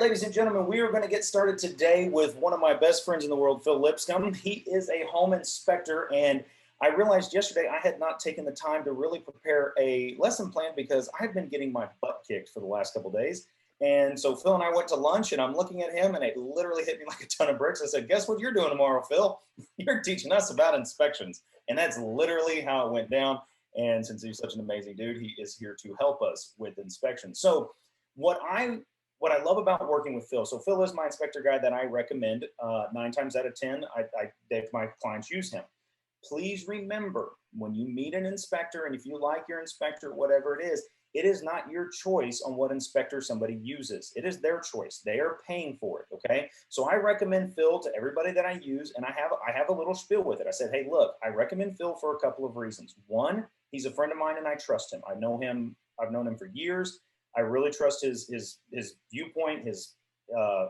ladies and gentlemen, we are going to get started today with one of my best friends in the world, Phil Lipscomb. He is a home inspector, and I realized yesterday I had not taken the time to really prepare a lesson plan because I've been getting my butt kicked for the last couple of days. And so Phil and I went to lunch, and I'm looking at him, and it literally hit me like a ton of bricks. I said, "Guess what you're doing tomorrow, Phil? You're teaching us about inspections." And that's literally how it went down. And since he's such an amazing dude, he is here to help us with inspections. So what I love about working with Phil, so Phil is my inspector guy that I recommend 9 times out of 10. My clients use him. Please remember when you meet an inspector, and if you like your inspector, whatever it is not your choice on what inspector somebody uses. It is their choice. They are paying for it. Okay. So I recommend Phil to everybody that I use, and I have a little spiel with it. I said, "Hey, look, I recommend Phil for a couple of reasons. One, he's a friend of mine and I trust him. I've known him for years. I really trust his viewpoint, his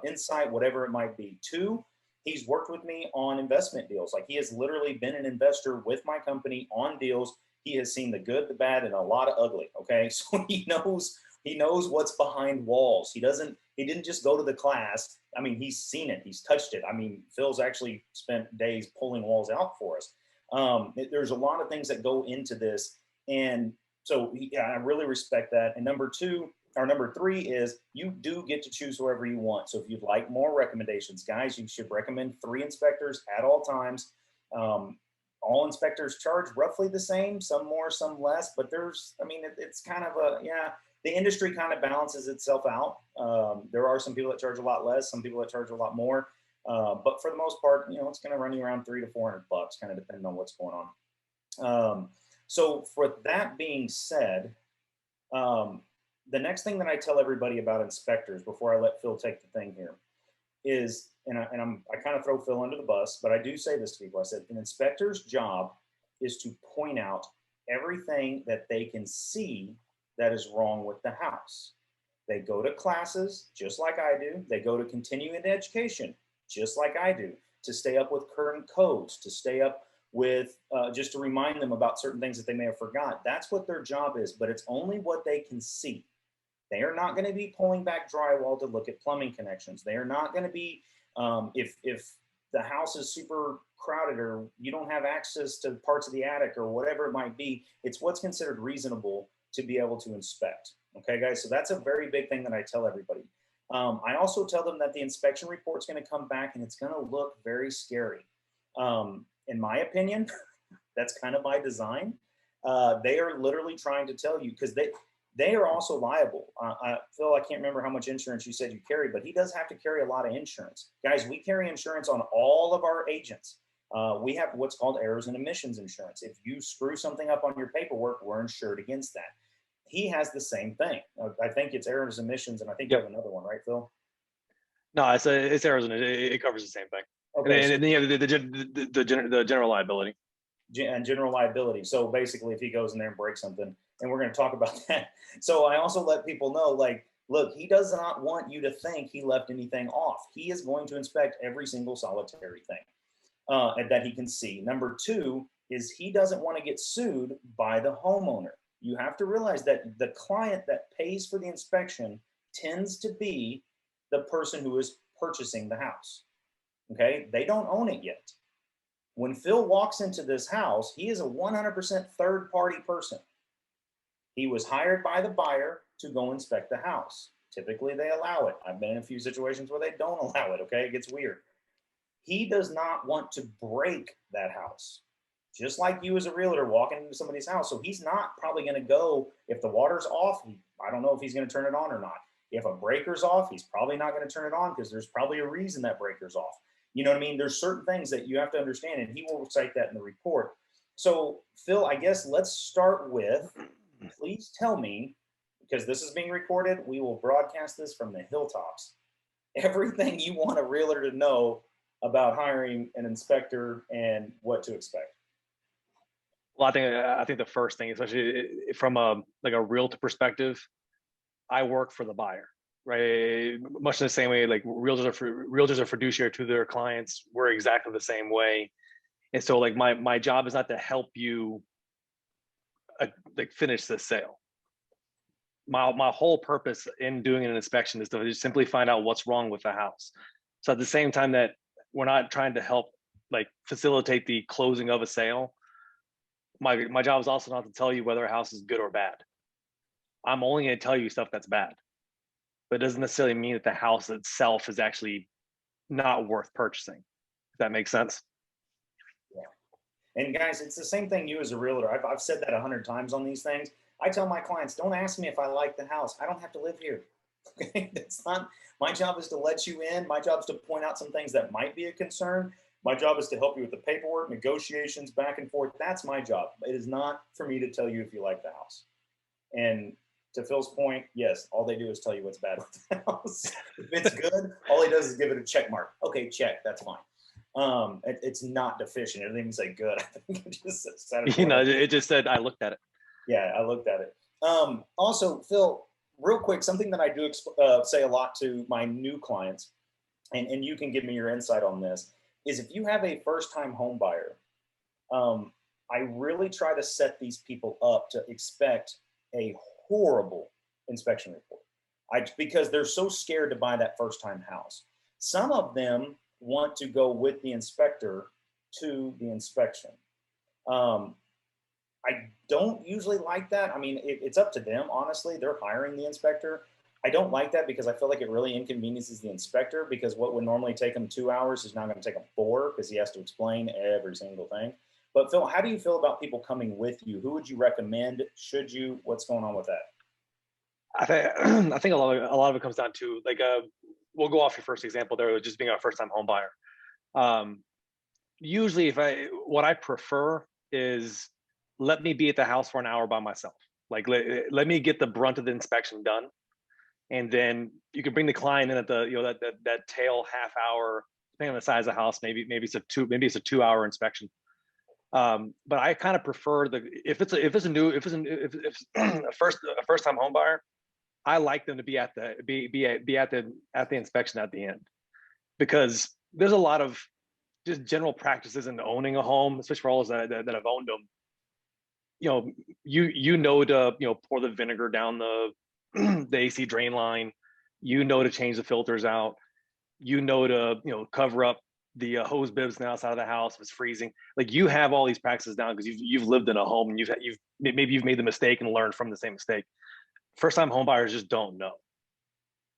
insight, whatever it might be. Two, he's worked with me on investment deals. Like, he has literally been an investor with my company on deals. He has seen the good, the bad, and a lot of ugly. Okay, so he knows what's behind walls. He didn't just go to the class. I mean, he's seen it. He's touched it. I mean, Phil's actually spent days pulling walls out for us. There's a lot of things that go into this, and so I really respect that. And number three is you do get to choose whoever you want. So if you'd like more recommendations, guys, you should recommend 3 inspectors at all times. All inspectors charge roughly the same, some more, some less, but it's kind of the industry kind of balances itself out. There are some people that charge a lot less, some people that charge a lot more. But for the most part, it's going to run you around $300 to $400, kind of depending on what's going on. So for that being said, the next thing that I tell everybody about inspectors before I let Phil take the thing here is, I kind of throw Phil under the bus, but I do say this to people. I said, an inspector's job is to point out everything that they can see that is wrong with the house. They go to classes just like I do. They go to continuing education just like I do, to stay up with current codes, to stay up with just to remind them about certain things that they may have forgot. That's what their job is, but it's only what they can see. They are not going to be pulling back drywall to look at plumbing connections. They are not going to be, if the house is super crowded or you don't have access to parts of the attic or whatever it might be, it's what's considered reasonable to be able to inspect. Okay, guys, so that's a very big thing that I tell everybody. I also tell them that the inspection report's going to come back and it's going to look very scary. In my opinion, that's kind of by design. They are literally trying to tell you, because they are also liable. Phil, I can't remember how much insurance you said you carry, but he does have to carry a lot of insurance. Guys, we carry insurance on all of our agents. We have what's called errors and omissions insurance. If you screw something up on your paperwork, we're insured against that. He has the same thing. I think it's errors and omissions, and I think you have another one, right, Phil? No, it's errors, and it covers the same thing. Okay, and then you have the general liability. And general liability. So basically, if he goes in there and breaks something, and we're going to talk about that. So I also let people know, like, look, he does not want you to think he left anything off. He is going to inspect every single solitary thing that he can see. Number 2 is he doesn't want to get sued by the homeowner. You have to realize that the client that pays for the inspection tends to be the person who is purchasing the house. Okay, they don't own it yet. When Phil walks into this house, he is a 100% third-party person. He was hired by the buyer to go inspect the house. Typically, they allow it. I've been in a few situations where they don't allow it, okay? It gets weird. He does not want to break that house, just like you as a realtor walking into somebody's house. So he's not probably going to go, if the water's off, I don't know if he's going to turn it on or not. If a breaker's off, he's probably not going to turn it on because there's probably a reason that breaker's off. You know what I mean? There's certain things that you have to understand, and he will cite that in the report. So, Phil, I guess let's start with, please tell me, because this is being recorded, we will broadcast this from the hilltops, everything you want a realtor to know about hiring an inspector and what to expect. Well, I think the first thing, especially from a realtor perspective, I work for the buyer, right? Much in the same way, like realtors are fiduciary to their clients. We're exactly the same way. And so, like, my job is not to help you finish the sale. my whole purpose in doing an inspection is to just simply find out what's wrong with the house. So at the same time that we're not trying to help like facilitate the closing of a sale, my job is also not to tell you whether a house is good or bad. I'm only going to tell you stuff that's bad, but it doesn't necessarily mean that the house itself is actually not worth purchasing. If that makes sense. Yeah. And guys, it's the same thing you as a realtor. I've said that 100 times on these things. I tell my clients, don't ask me if I like the house. I don't have to live here. Okay, that's not my job. Is to let you in. My job is to point out some things that might be a concern. My job is to help you with the paperwork, negotiations, back and forth. That's my job. It is not for me to tell you if you like the house. And to Phil's point, yes, all they do is tell you what's bad with the house. If it's good, all he does is give it a check mark. Okay, check. That's fine. It's not deficient. It doesn't even say good. I think it just said it. It just said I looked at it. Yeah, I looked at it. Also, Phil, real quick, something that I do say a lot to my new clients, and you can give me your insight on this, is if you have a first-time home buyer, I really try to set these people up to expect a horrible inspection report. Because they're so scared to buy that first-time house. Some of them want to go with the inspector to the inspection. I don't usually like that. I mean, it's up to them, honestly. They're hiring the inspector. I don't like that because I feel like it really inconveniences the inspector, because what would normally take him 2 hours is now going to take him 4 because he has to explain every single thing. But Phil, how do you feel about people coming with you? Who would you recommend? Should you? What's going on with that? I think a lot of it comes down to like we'll go off your first example there, just being a first time home buyer. Usually, what I prefer is let me be at the house for an hour by myself. Like let me get the brunt of the inspection done, and then you can bring the client in at the that tail half hour, depending on the size of the house. Maybe it's a 2-hour inspection. But I kind of prefer if it's a first time home buyer, I like them to be at the inspection at the end, because there's a lot of just general practices in owning a home, especially for all those that have owned them. To pour the vinegar down the the AC drain line, to change the filters out, to cover up the hose bibs on the outside of the house if it's freezing. Like, you have all these practices down because you've lived in a home, and you've made the mistake and learned from the same mistake. First time home buyers just don't know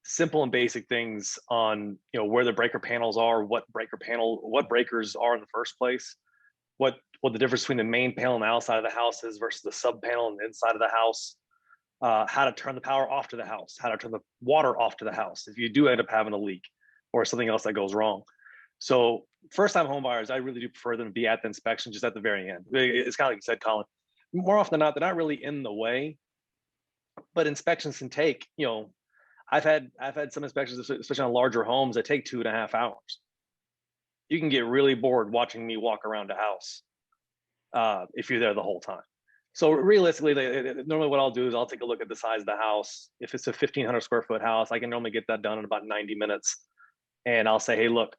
simple and basic things on where the breaker panels are, what breakers are in the first place, what the difference between the main panel on the outside of the house is versus the sub panel on the inside of the house, how to turn the power off to the house, how to turn the water off to the house if you do end up having a leak or something else that goes wrong. So first time home buyers, I really do prefer them to be at the inspection just at the very end. It's kind of like you said, Colin, more often than not, they're not really in the way, but inspections can take, I've had some inspections, especially on larger homes, that take 2.5 hours. You can get really bored watching me walk around a house if you're there the whole time. So realistically, normally what I'll do is I'll take a look at the size of the house. If it's a 1,500 square foot house, I can normally get that done in about 90 minutes. And I'll say, hey, look,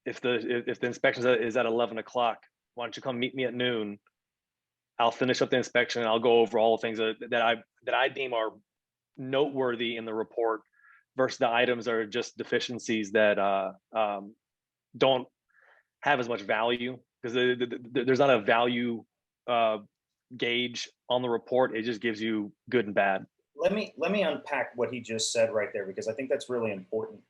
if the inspection is at 11 o'clock, why don't you come meet me at noon? I'll finish up the inspection and I'll go over all the things that I deem are noteworthy in the report versus the items that are just deficiencies that don't have as much value, because there's not a value gauge on the report. It just gives you good and bad. Let me unpack what he just said right there, because I think that's really important.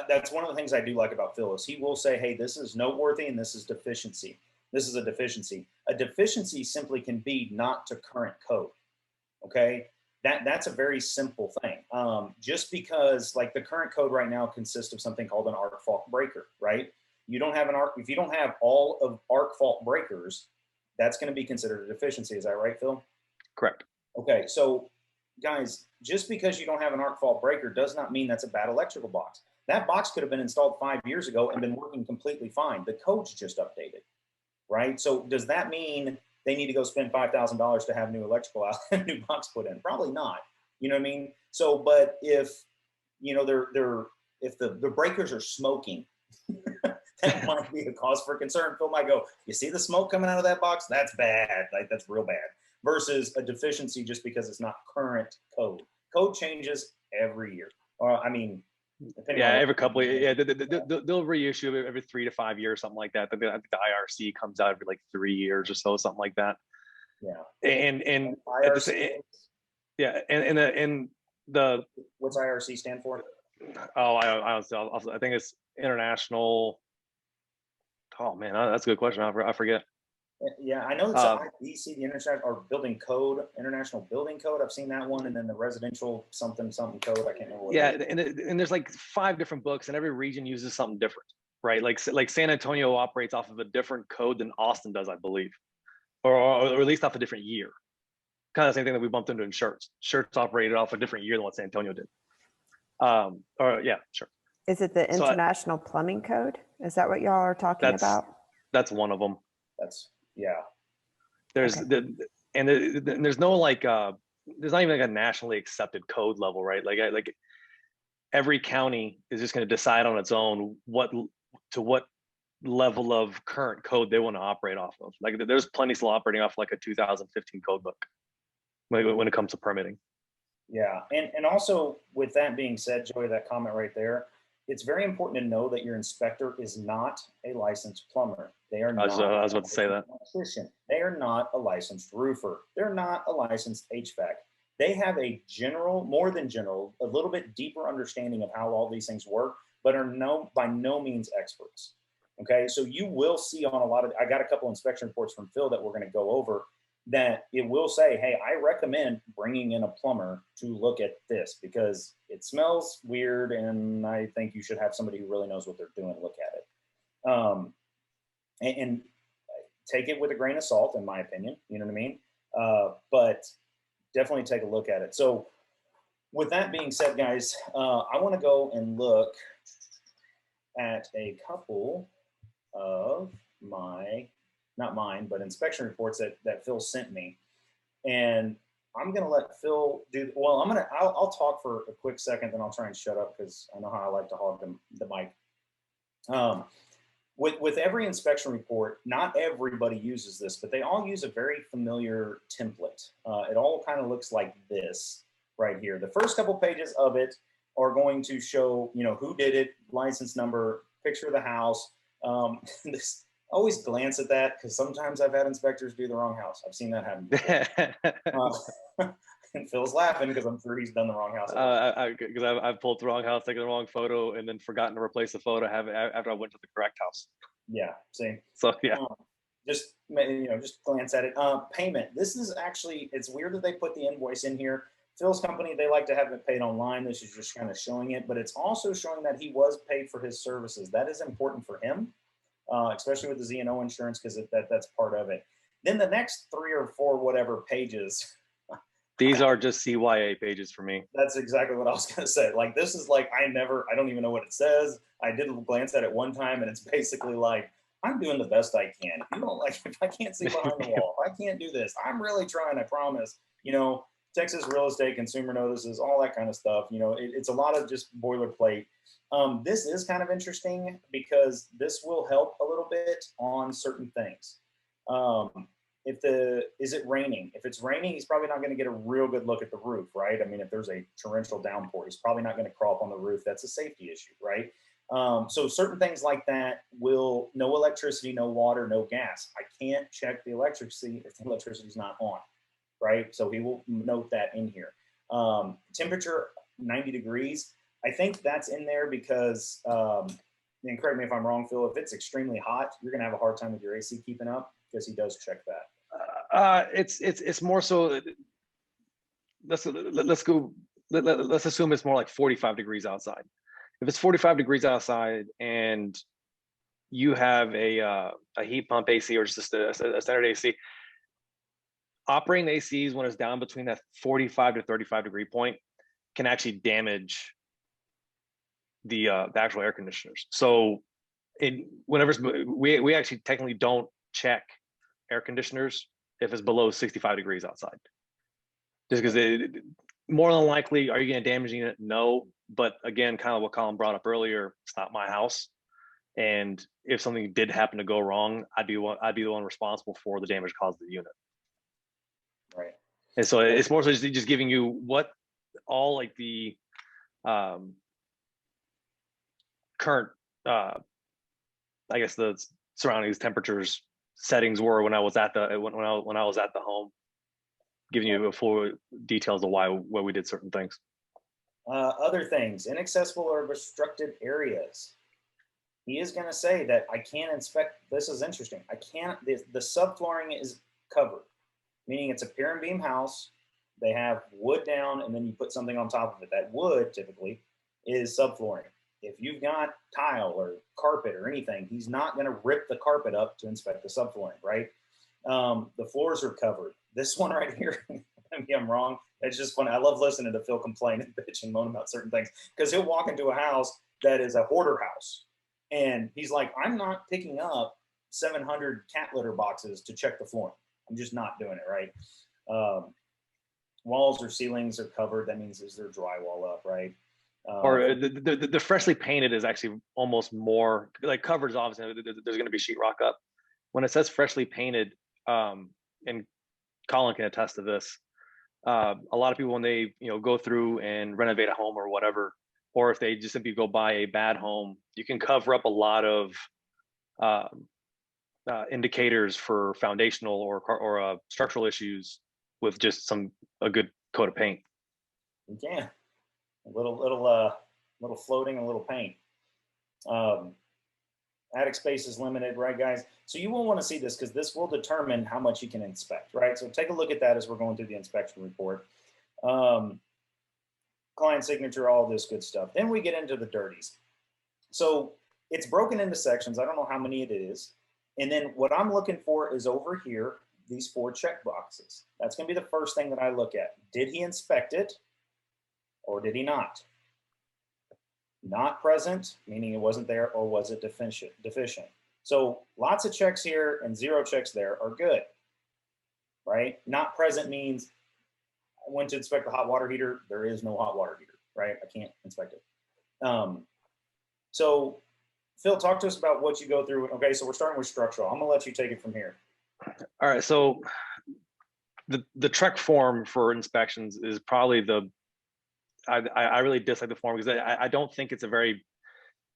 That's one of the things I do like about Phil is he will say, hey, this is noteworthy and this is deficiency. This is a deficiency. A deficiency simply can be not to current code. Okay. That's a very simple thing. Just because, like, the current code right now consists of something called an arc fault breaker, right? You don't have if you don't have all of arc fault breakers, that's going to be considered a deficiency. Is that right, Phil? Correct. Okay. So guys, just because you don't have an arc fault breaker does not mean that's a bad electrical box. That box could have been installed 5 years ago and been working completely fine. The code's just updated, right? So does that mean they need to go spend $5,000 to have new electrical out, new box put in? Probably not. You know what I mean? So, but if if the breakers are smoking, that might be a cause for concern. Phil might go, you see the smoke coming out of that box? That's bad. Like, that's real bad. versus a deficiency just because it's not current code. Code changes every year. Or I mean, depending Yeah, on every couple. Yeah, they'll reissue it every 3 to 5 years, something like that. I think the IRC comes out every like 3 years or so, something like that. yeah. And at the IRC, same, yeah, and the what's IRC stand for? oh, I think it's international. Oh man, that's a good question. I forget. Yeah, I know it's IBC, the International or Building Code, International Building Code. I've seen that one, and then the Residential something code. I can't remember what. Yeah, and there's like 5 different books, and every region uses something different, right? Like San Antonio operates off of a different code than Austin does, I believe, or at least off a different year. Kind of the same thing that we bumped into in Shirts. Shirts operated off a different year than what San Antonio did. Or yeah, sure. Is it the So International Plumbing Code? Is that what y'all are talking about? That's one of them. That's yeah. There's Okay. there's no like there's not even like a nationally accepted code level, right? Like every county is just going to decide on its own what level of current code they want to operate off of. Like there's plenty still operating off like a 2015 code book when it comes to permitting. Yeah, and also with that being said, Joey, that comment right there, it's very important to know that your inspector is not a licensed plumber. They are not. I was about to say that. Electrician. They are not a licensed roofer. They're not a licensed HVAC. They have a general, more than general, a little bit deeper understanding of how all these things work, but are by no means experts. Okay, so you will see on a lot of. I got a couple inspection reports from Phil that we're going to go over, that it will say, hey, I recommend bringing in a plumber to look at this because it smells weird and I think you should have somebody who really knows what they're doing look at it. And take it with a grain of salt, in my opinion, you know what I mean? But definitely take a look at it. So with that being said, guys, I want to go and look at a couple of not mine, but inspection reports that Phil sent me. And I'm going to let Phil do, well, I'll talk for a quick second, then I'll try and shut up because I know how I like to hog the mic. With every inspection report, not everybody uses this, but they all use a very familiar template. It all kind of looks like this right here. The first couple pages of it are going to show, who did it, license number, picture of the house. This, always glance at that because sometimes I've had inspectors do the wrong house. I've seen that happen. And Phil's laughing because I'm sure he's done the wrong house. Because I've pulled the wrong house, taken the wrong photo, and then forgotten to replace the photo after I went to the correct house. Yeah, same. So yeah, just glance at it. Payment. This is actually, it's weird that they put the invoice in here. Phil's company, they like to have it paid online. This is just kind of showing it, but it's also showing that he was paid for his services. That is important for him. Especially with the Z&O insurance, because that's part of it. Then the next 3 or 4 whatever pages. These are just CYA pages for me. That's exactly what I was going to say. Like, this is like, I don't even know what it says. I did glance at it one time, and it's basically like, I'm doing the best I can. If I can't see behind the wall, if I can't do this, I'm really trying, I promise. Texas real estate consumer notices, all that kind of stuff. It's a lot of just boilerplate. This is kind of interesting because this will help a little bit on certain things. Is it raining? If it's raining, he's probably not going to get a real good look at the roof, right? I mean, if there's a torrential downpour, he's probably not going to crawl up on the roof. That's a safety issue, right? So certain things like that no electricity, no water, no gas. I can't check the electricity if the electricity's not on, right? So he will note that in here. Temperature, 90 degrees. I think that's in there because, and correct me if I'm wrong, Phil, if it's extremely hot, you're going to have a hard time with your AC keeping up because he does check that. It's more so, let's assume it's more like 45 degrees outside. If it's 45 degrees outside and you have a heat pump AC or just a standard AC, operating ACs when it's down between that 45 to 35 degree point can actually damage the actual air conditioners. So we actually technically don't check air conditioners if it's below 65 degrees outside, just because more than likely, are you going to damage the unit? No, but again, kind of what Colin brought up earlier, it's not my house, and if something did happen to go wrong, I'd be the one responsible for the damage caused to the unit. Right. And so it's more so just giving you what all like the current, I guess the surroundings, temperatures, settings were when I was at the when I was at the home, giving you a full details of why we did certain things. Other things, inaccessible or obstructed areas. He is going to say that I can't inspect. This is interesting. I can't. The subflooring is covered, meaning it's a pier and beam house. They have wood down, and then you put something on top of it. That wood typically is subflooring. If you've got tile or carpet or anything, he's not going to rip the carpet up to inspect the subflooring, right? The floors are covered. This one right here, maybe I'm wrong. It's just funny. I love listening to Phil complain and bitch and moan about certain things because he'll walk into a house that is a hoarder house. And he's like, I'm not picking up 700 cat litter boxes to check the flooring. I'm just not doing it, right? Walls or ceilings are covered. That means is there drywall up, right? Or the freshly painted is actually almost more like covered. Obviously, there's going to be sheetrock up. When it says freshly painted, and Colin can attest to this, a lot of people when they go through and renovate a home or whatever, or if they just simply go buy a bad home, you can cover up a lot of indicators for foundational or structural issues with just a good coat of paint. You can a little floating, a little paint. Attic space is limited, right, guys? So you will want to see this because this will determine how much you can inspect, right? So take a look at that as we're going through the inspection report. Client signature, all this good stuff. Then we get into the dirties. So it's broken into sections. I don't know how many it is. And then what I'm looking for is over here, these 4 check boxes. That's going to be the first thing that I look at. Did he inspect it or did he not? Not present, meaning it wasn't there, or was it deficient? So lots of checks here and 0 checks there are good, right? Not present means I went to inspect the hot water heater. There is no hot water heater, right? I can't inspect it. So Phil, talk to us about what you go through. Okay, so we're starting with structural. I'm gonna let you take it from here. All right, so the Trek form for inspections is probably I really dislike the form because I don't think it's a very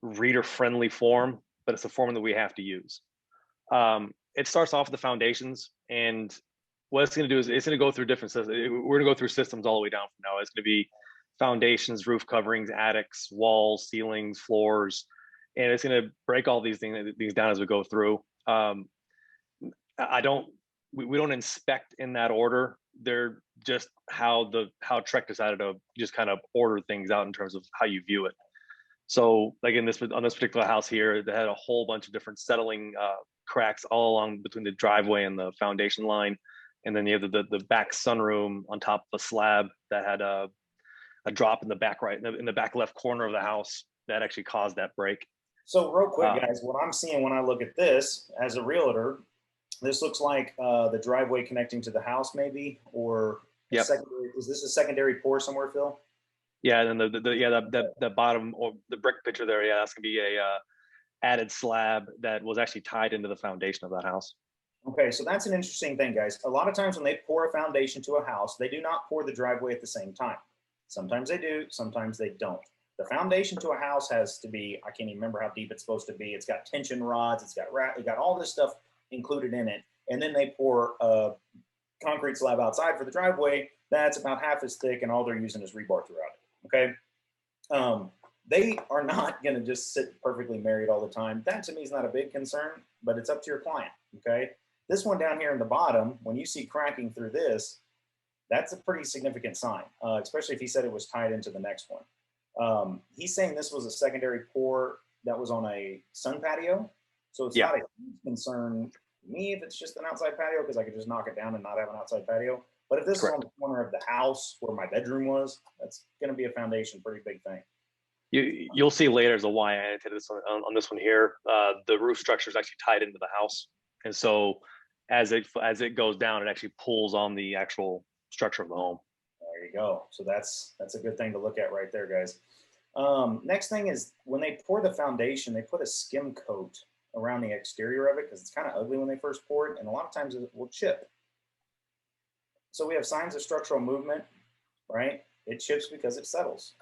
reader-friendly form, but it's a form that we have to use. It starts off with the foundations, and what it's going to do is it's going to go through different systems. We're going to go through systems all the way down from now. It's going to be foundations, roof coverings, attics, walls, ceilings, floors, and it's going to break all these things down as we go through. We don't inspect in that order. They're just how Trek decided to just kind of order things out in terms of how you view it. So like on this particular house here, they had a whole bunch of different settling cracks all along between the driveway and the foundation line. And then you have the back sunroom on top of a slab that had a drop in the back in the back left corner of the house that actually caused that break. So real quick, guys, what I'm seeing when I look at this as a realtor, this looks like the driveway connecting to the house, maybe, or yep. Is this a secondary pour somewhere, Phil? Yeah, and then the bottom or the brick picture there, yeah, that's gonna be a added slab that was actually tied into the foundation of that house. Okay, so that's an interesting thing, guys. A lot of times when they pour a foundation to a house, they do not pour the driveway at the same time. Sometimes they do, sometimes they don't. The foundation to a house has to be, I can't even remember how deep it's supposed to be. It's got tension rods, it's got all this stuff included in it. And then they pour a concrete slab outside for the driveway that's about half as thick, and all they're using is rebar throughout it. Okay. They are not going to just sit perfectly married all the time. That to me is not a big concern, but it's up to your client. Okay. This one down here in the bottom, when you see cracking through this, that's a pretty significant sign, especially if he said it was tied into the next one. He's saying this was a secondary pour that was on a sun patio. So it's not a huge concern to me if it's just an outside patio, because I could just knock it down and not have an outside patio. But if this is on the corner of the house where my bedroom was, that's going to be a foundation, pretty big thing. You'll see later as to why I annotated this on this one here. The roof structure is actually tied into the house, and so as it goes down, it actually pulls on the actual structure of the home. There you go. So that's a good thing to look at right there, guys. Next thing is when they pour the foundation, they put a skim coat around the exterior of it because it's kind of ugly when they first pour it, and a lot of times it will chip. So we have signs of structural movement, right? It chips because it settles.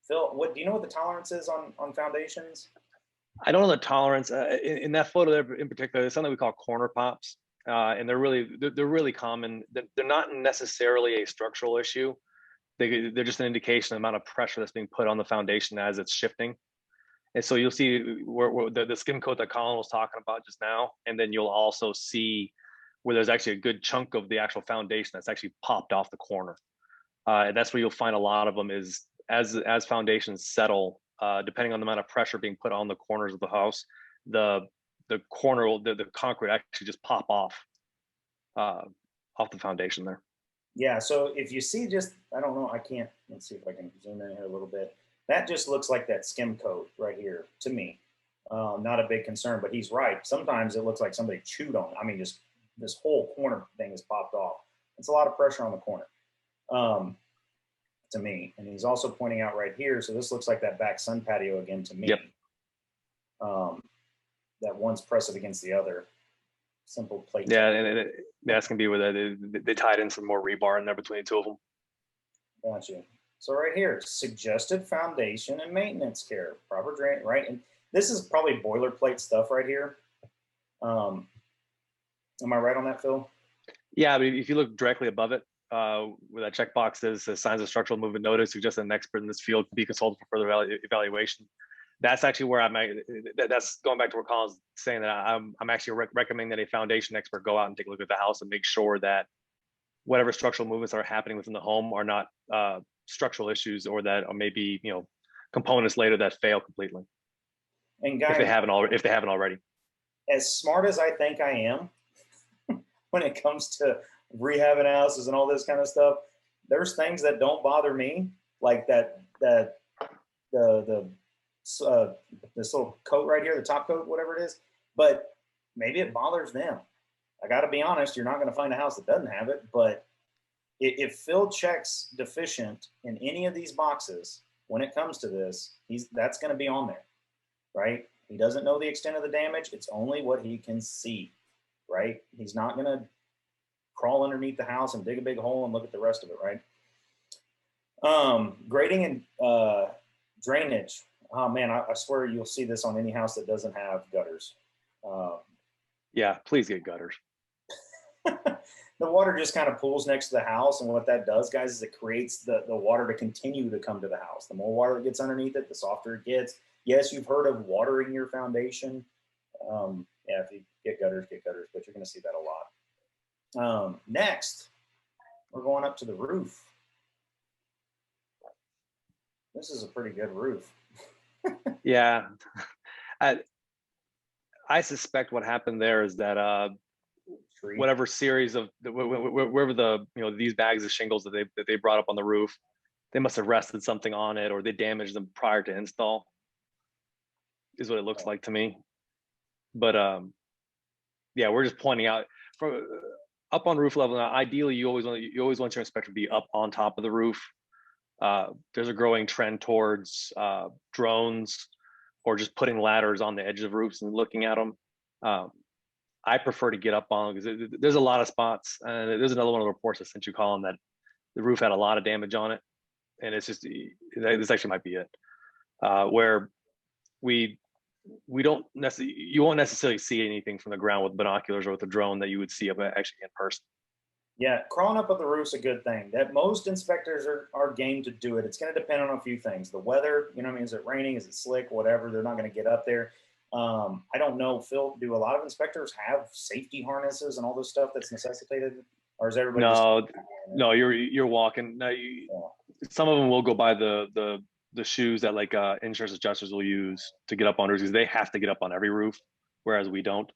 Phil, what do you know what the tolerance is on foundations? I don't know the tolerance in that photo there in particular. There's something we call corner pops, and they're really common. They're not necessarily a structural issue. They're just an indication of the amount of pressure that's being put on the foundation as it's shifting. And so you'll see where the skim coat that Colin was talking about just now, and then you'll also see where there's actually a good chunk of the actual foundation that's actually popped off the corner. And that's where you'll find a lot of them is as foundations settle, depending on the amount of pressure being put on the corners of the house, the corner, the concrete actually just pop off the foundation there. Yeah, so if you see just, I don't know, I can't, let's see if I can zoom in here a little bit. That just looks like that skim coat right here to me. Not a big concern, but he's right. Sometimes it looks like somebody chewed on it. I mean, just this whole corner thing is popped off. It's a lot of pressure on the corner to me. And he's also pointing out right here, so this looks like that back sun patio again to me. Yep. That one's pressed against the other. Simple plate. Yeah, and that's gonna be where they tied in some more rebar in there between the two of them. Gotcha. So right here, suggested foundation and maintenance care, proper drain, right? And this is probably boilerplate stuff right here. Am I right on that, Phil? Yeah, but if you look directly above it, where that checkbox says signs of structural movement notice, suggest an expert in this field to be consulted for further evaluation. That's actually where that's going back to what Colin's saying, that I'm actually recommending that a foundation expert go out and take a look at the house and make sure that whatever structural movements are happening within the home are not structural issues, or that are maybe components later that fail completely. And guys, if they haven't already. As smart as I think I am, when it comes to rehabbing houses and all this kind of stuff, there's things that don't bother me, like this little coat right here, the top coat, whatever it is, but maybe it bothers them. I got to be honest, you're not going to find a house that doesn't have it, but if Phil checks deficient in any of these boxes, when it comes to this, that's going to be on there, right? He doesn't know the extent of the damage. It's only what he can see, right? He's not going to crawl underneath the house and dig a big hole and look at the rest of it, right? Grading and drainage. Oh man, I swear you'll see this on any house that doesn't have gutters. Yeah, please get gutters. The water just kind of pools next to the house, and what that does, guys, is it creates the water to continue to come to the house. The more water that gets underneath it, the softer it gets. Yes, you've heard of watering your foundation. Yeah, if you get gutters, but you're going to see that a lot. Next, we're going up to the roof. This is a pretty good roof. Yeah, I suspect what happened there is that whatever series of wherever these bags of shingles that they brought up on the roof, they must have rested something on it, or they damaged them prior to install, is what it looks like to me. But yeah, we're just pointing out from up on roof level. Now, ideally, you always want your inspector to be up on top of the roof. There's a growing trend towards drones, or just putting ladders on the edges of roofs and looking at them. I prefer to get up on, because there's a lot of spots. There's another one of the reports I sent you, Colin, that the roof had a lot of damage on it, and it's just, this actually might be it, where you won't necessarily see anything from the ground with binoculars or with a drone that you would see actually in person. Yeah, crawling up the roof's a good thing. That most inspectors are game to do it. It's going to depend on a few things. The weather, is it raining? Is it slick? Whatever. They're not going to get up there. I don't know, Phil, do a lot of inspectors have safety harnesses and all this stuff that's necessitated? Or is everybody No, you're walking. No, some of them will go by the shoes that like insurance adjusters will use to get up on roofs, because they have to get up on every roof, whereas we don't.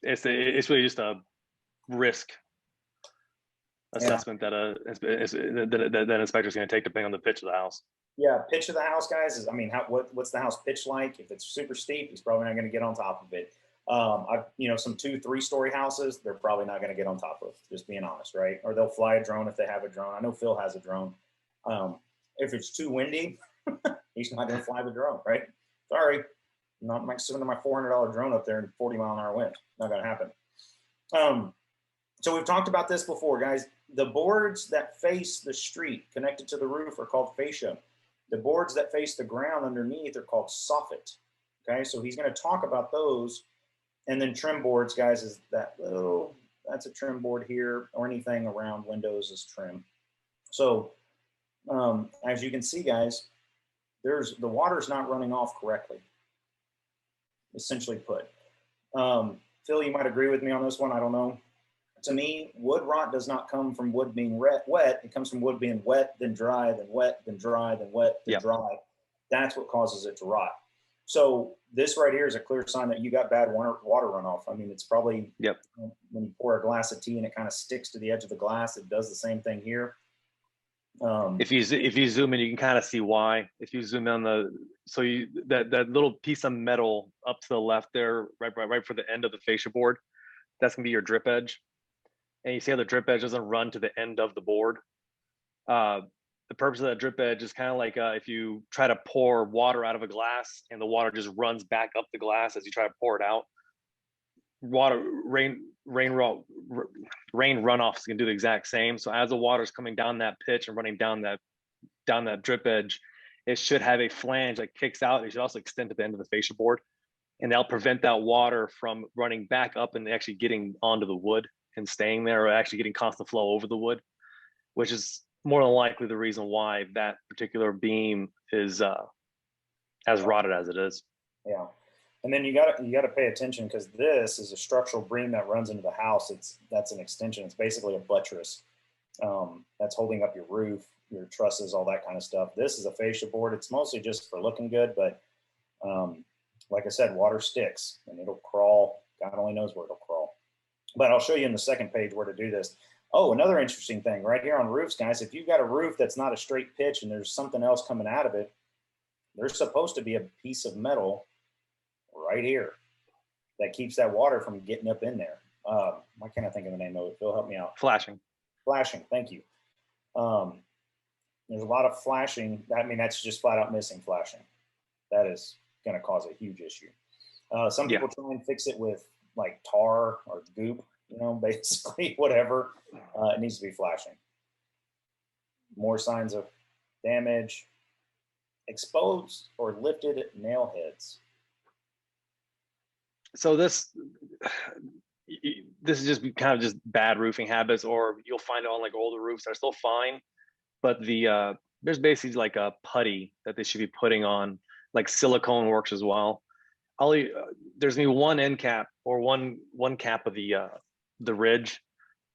It's really just a risk assessment that an inspector is going to take depending on the pitch of the house. Yeah, pitch of the house, guys, is, what's the house pitch like? If it's super steep, he's probably not going to get on top of it. Some 2-3 story houses, they're probably not going to get on top of, just being honest, right? Or they'll fly a drone if they have a drone. I know Phil has a drone. If it's too windy, he's not going to fly the drone, right? Sorry, I'm not sending my $400 drone up there in 40-mile-an-hour wind. Not going to happen. So we've talked about this before, guys. The boards that face the street connected to the roof are called fascia. The boards that face the ground underneath are called soffit. Okay, so he's going to talk about those. And then trim boards, guys, is that little, that's a trim board here, or anything around windows is trim. So as you can see, guys, the water's not running off correctly, essentially put. Phil, you might agree with me on this one. I don't know. To me, wood rot does not come from wood being wet. It comes from wood being wet, then dry, then wet, then dry, then wet, then dry. That's what causes it to rot. So this right here is a clear sign that you got bad water runoff. I mean, it's probably when you pour a glass of tea and it kind of sticks to the edge of the glass, it does the same thing here. If you zoom in, you can kind of see why. If you zoom in that little piece of metal up to the left there, right for the end of the fascia board, that's gonna be your drip edge. And you see how the drip edge doesn't run to the end of the board. The purpose of that drip edge is kind of like if you try to pour water out of a glass and the water just runs back up the glass as you try to pour it out. Rain runoffs can do the exact same. So as the water is coming down that pitch and running down that drip edge, it should have a flange that kicks out. It should also extend to the end of the fascia board, and that'll prevent that water from running back up and actually getting onto the wood and staying there, or actually getting constant flow over the wood, which is more than likely the reason why that particular beam is as rotted as it is. Yeah. And then you got to pay attention, because this is a structural beam that runs into the house. That's an extension. It's basically a buttress that's holding up your roof, your trusses, all that kind of stuff. This is a fascia board. It's mostly just for looking good, but like I said, water sticks and it'll crawl. God only knows where it'll crawl. But I'll show you in the second page where to do this. Oh, another interesting thing right here on roofs, guys. If you've got a roof that's not a straight pitch and there's something else coming out of it, there's supposed to be a piece of metal right here that keeps that water from getting up in there. Why can't I think of the name of it? Phil, help me out. Flashing. Flashing, thank you. There's a lot of flashing. I mean, that's just flat out missing flashing. That is going to cause a huge issue. Some people try and fix it with like tar or goop, basically whatever. It needs to be flashing. More signs of damage. Exposed or lifted nail heads. So this is just kind of just bad roofing habits, or you'll find it on like older roofs that are still fine, but there's basically like a putty that they should be putting on, like silicone works as well. There's gonna be one end cap or one cap of the ridge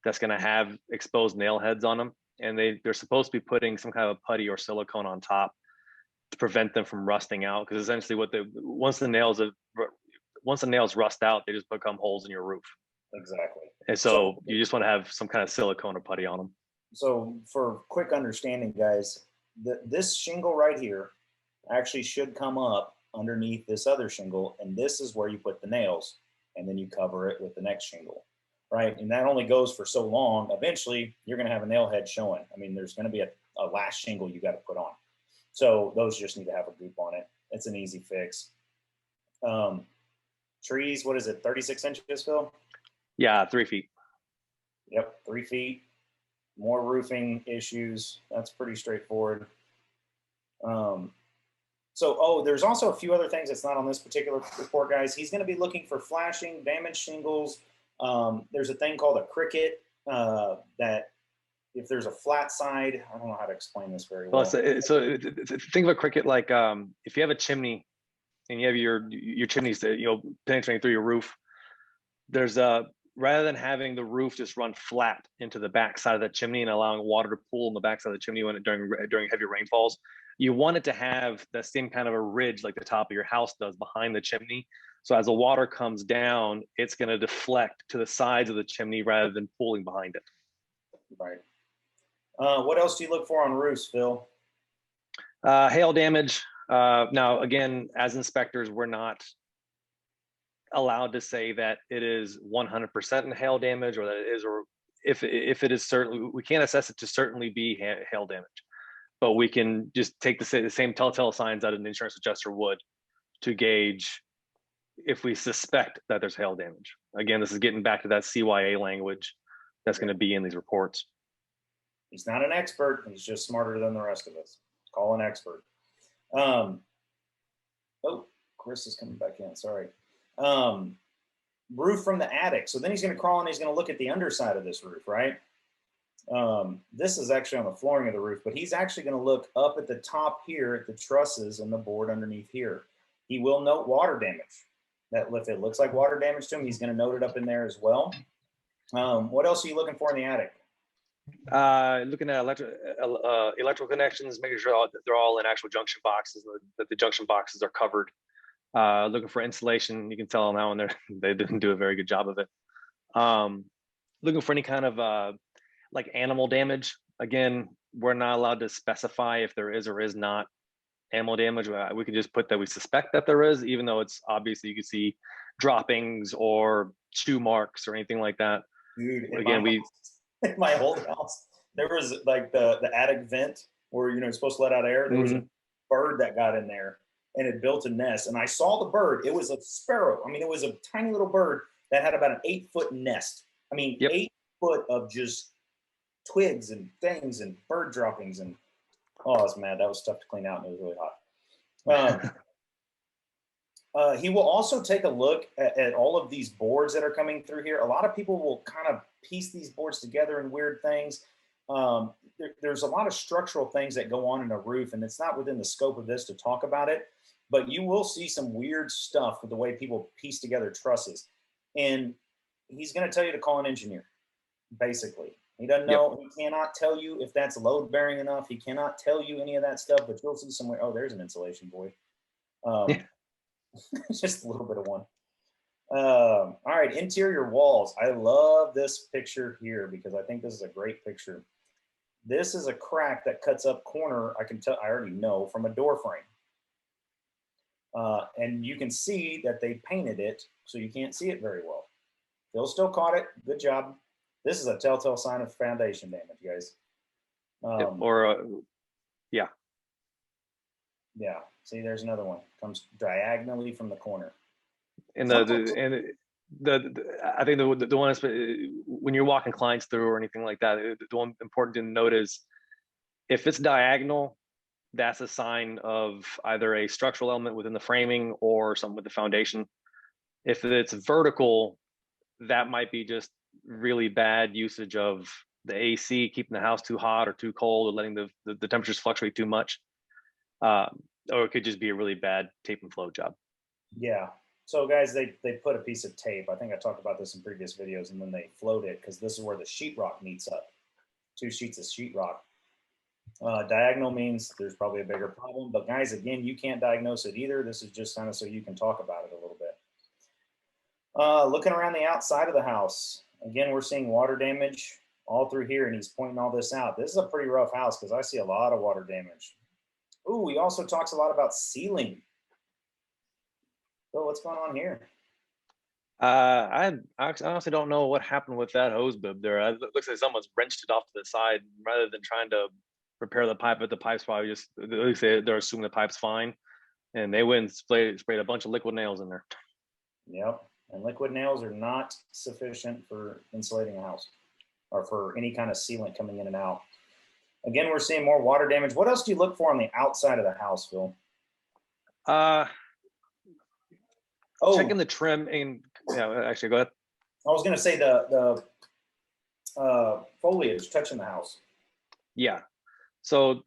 that's gonna have exposed nail heads on them, and they're supposed to be putting some kind of putty or silicone on top to prevent them from rusting out, because essentially once the nails rust out, they just become holes in your roof. Exactly. And so you just want to have some kind of silicone or putty on them. So for quick understanding, guys, this shingle right here actually should come up underneath this other shingle, and this is where you put the nails, and then you cover it with the next shingle, right? And that only goes for so long. Eventually, you're going to have a nail head showing. I mean, there's going to be a last shingle you got to put on. So those just need to have a goop on it. It's an easy fix. Trees, what is it, 36 inches, Phil? Yeah, 3 feet. Yep, 3 feet. More roofing issues. That's pretty straightforward. There's also a few other things that's not on this particular report, guys. He's going to be looking for flashing, damaged shingles. There's a thing called a cricket that if there's a flat side, I don't know how to explain this very well. So think of a cricket like if you have a chimney and you have your chimneys that penetrating through your roof. There's rather than having the roof just run flat into the back side of the chimney and allowing water to pool in the back side of the chimney during heavy rainfalls, you want it to have the same kind of a ridge like the top of your house does behind the chimney. So as the water comes down, it's going to deflect to the sides of the chimney rather than pooling behind it. Right. What else do you look for on roofs, Phil? Hail damage. Now, again, as inspectors, we're not allowed to say that it is 100% in hail damage, or that it is, or if it is certainly, we can't assess it to certainly be hail damage, but we can just take the same telltale signs that an insurance adjuster would to gauge if we suspect that there's hail damage. Again, this is getting back to that CYA language that's going to be in these reports. He's not an expert. He's just smarter than the rest of us. Call an expert. Oh, Chris is coming back in. Sorry. Roof from the attic. So then he's going to crawl and he's going to look at the underside of this roof, right? This is actually on the flooring of the roof, but he's actually going to look up at the top here at the trusses and the board underneath here. He will note water damage. That if it looks like water damage to him, he's going to note it up in there as well. What else are you looking for in the attic? Looking at electrical connections, making sure that they're all in actual junction boxes, that the junction boxes are covered. Looking for insulation. You can tell now when they didn't do a very good job of it. Looking for any kind of like animal damage. Again, we're not allowed to specify if there is or is not animal damage. We could just put that we suspect that there is, even though it's obviously you can see droppings or chew marks or anything like that. Dude, again, in my old house, there was like the attic vent where you're supposed to let out air. There was a bird that got in there and it built a nest. And I saw the bird. It was a sparrow. I mean, it was a tiny little bird that had about an 8-foot nest. I mean, 8 foot of just twigs and things and bird droppings. And oh, I was mad. That was tough to clean out and it was really hot. He will also take a look at all of these boards that are coming through here. A lot of people will kind of piece these boards together in weird things. There's a lot of structural things that go on in a roof, and it's not within the scope of this to talk about it, but you will see some weird stuff with the way people piece together trusses. And he's going to tell you to call an engineer, basically. He doesn't know. He cannot tell you if that's load bearing enough. He cannot tell you any of that stuff, but you'll see somewhere, oh, there's an insulation board. Just a little bit of one. All right, interior walls. I love this picture here because I think this is a great picture. This is a crack that cuts up corner, I can tell, I already know, from a door frame. And you can see that they painted it, so you can't see it very well. Phil still caught it. Good job. This is a telltale sign of foundation damage, guys. Yeah. See, there's another one. Comes diagonally from the corner. And I think the one is when you're walking clients through or anything like that, the one important to note is if it's diagonal, that's a sign of either a structural element within the framing or something with the foundation. If it's vertical, that might be just really bad usage of the AC, keeping the house too hot or too cold, or letting the temperatures fluctuate too much. Or it could just be a really bad tape and flow job. Yeah. So guys, they put a piece of tape. I think I talked about this in previous videos, and then they float it because this is where the sheetrock meets up. 2 sheets of sheetrock. Diagonal means there's probably a bigger problem. But guys, again, you can't diagnose it either. This is just kind of so you can talk about it a little bit. Looking around the outside of the house, again, we're seeing water damage all through here, and he's pointing all this out. This is a pretty rough house because I see a lot of water damage. Ooh, he also talks a lot about sealing. So what's going on here? I honestly don't know what happened with that hose bib there. It looks like someone's wrenched it off to the side rather than trying to repair the pipe. But the pipe's probably just, at least they're assuming the pipe's fine, and they went and sprayed a bunch of liquid nails in there. Yep, and liquid nails are not sufficient for insulating a house or for any kind of sealant coming in and out. Again, we're seeing more water damage. What else do you look for on the outside of the house, Phil? Checking the trim and actually, go ahead. I was going to say the foliage touching the house. Yeah. So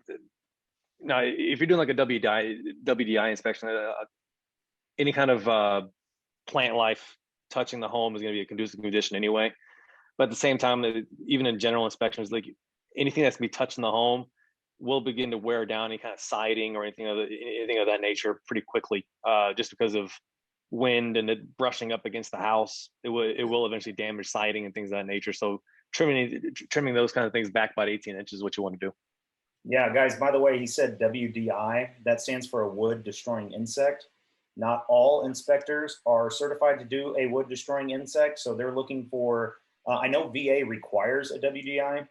now, if you're doing like a WDI inspection, any kind of plant life touching the home is going to be a conducive condition anyway. But at the same time, even in general inspections, like anything that's going to be touching the home will begin to wear down any kind of siding or anything of that nature pretty quickly, just because of wind and it brushing up against the house. It will eventually damage siding and things of that nature. So trimming those kind of things back about 18 inches is what you want to do. Yeah, guys, by the way, he said WDI. That stands for a wood destroying insect. Not all inspectors are certified to do a wood destroying insect. So they're looking for, I know VA requires a WDI.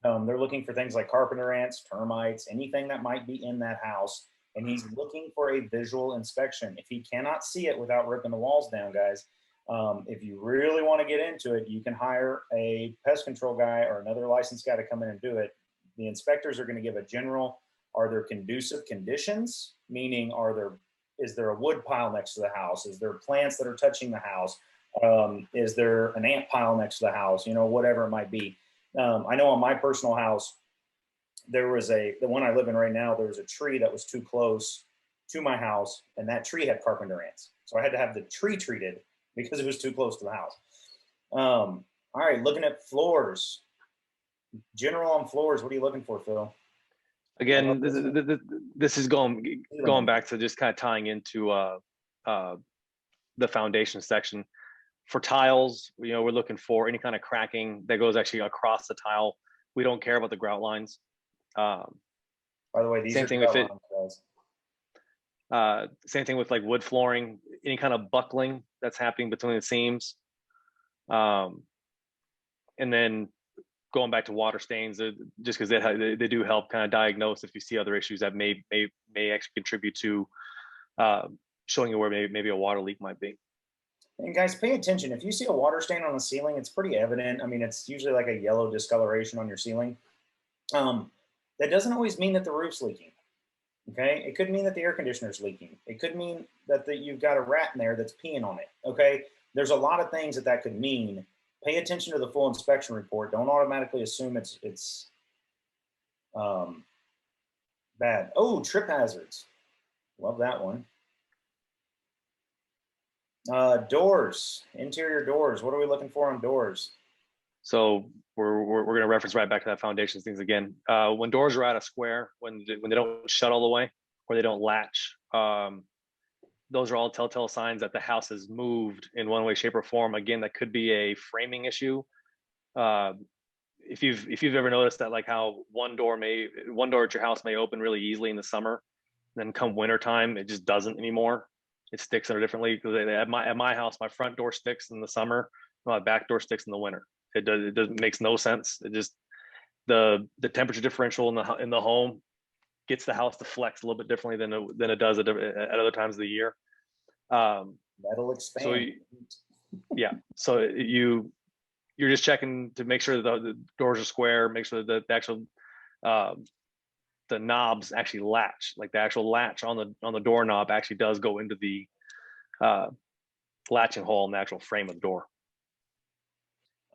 They're looking for things like carpenter ants, termites, anything that might be in that house. And he's looking for a visual inspection. If he cannot see it without ripping the walls down, guys, If you really want to get into it, you can hire a pest control guy or another licensed guy to come in and do it. The inspectors are going to give a general, are there conducive conditions? Meaning, is there a wood pile next to the house? Is there plants that are touching the house? Is there an ant pile next to the house? Whatever it might be. I know on my personal house, there was the one I live in right now, there was a tree that was too close to my house, and that tree had carpenter ants. So I had to have the tree treated because it was too close to the house. All right, looking at floors. General on floors, what are you looking for, Phil? Again, this is going back to just kind of tying into the foundation section. For tiles, we're looking for any kind of cracking that goes actually across the tile. We don't care about the grout lines. By the way, these same are thing with it. Lines, same thing with like wood flooring, any kind of buckling that's happening between the seams. And then going back to water stains, just because they do help kind of diagnose if you see other issues that may actually contribute to showing you where maybe a water leak might be. And guys, pay attention. If you see a water stain on the ceiling, it's pretty evident. I mean, it's usually like a yellow discoloration on your ceiling. That doesn't always mean that the roof's leaking. Okay, it could mean that the air conditioner's leaking. It could mean that you've got a rat in there that's peeing on it. Okay, there's a lot of things that could mean. Pay attention to the full inspection report. Don't automatically assume it's bad. Oh, trip hazards. Love that one. Doors, interior doors. What are we looking for on doors? So we're going to reference right back to that foundations things again. When doors are out of square, when they don't shut all the way or they don't latch, those are all telltale signs that the house has moved in one way, shape, or form. Again, that could be a framing issue. If you've ever noticed that, like how one door at your house may open really easily in the summer, then come winter time it just doesn't anymore. It sticks in differently. Because at my house, my front door sticks in the summer, my back door sticks in the winter. It makes no sense. It just the temperature differential in the home gets the house to flex a little bit differently than it does at other times of the year. That'll expand. So you're just checking to make sure that the doors are square, make sure that the actual the knobs actually latch, like the actual latch on the doorknob actually does go into the latching hole in the actual frame of the door.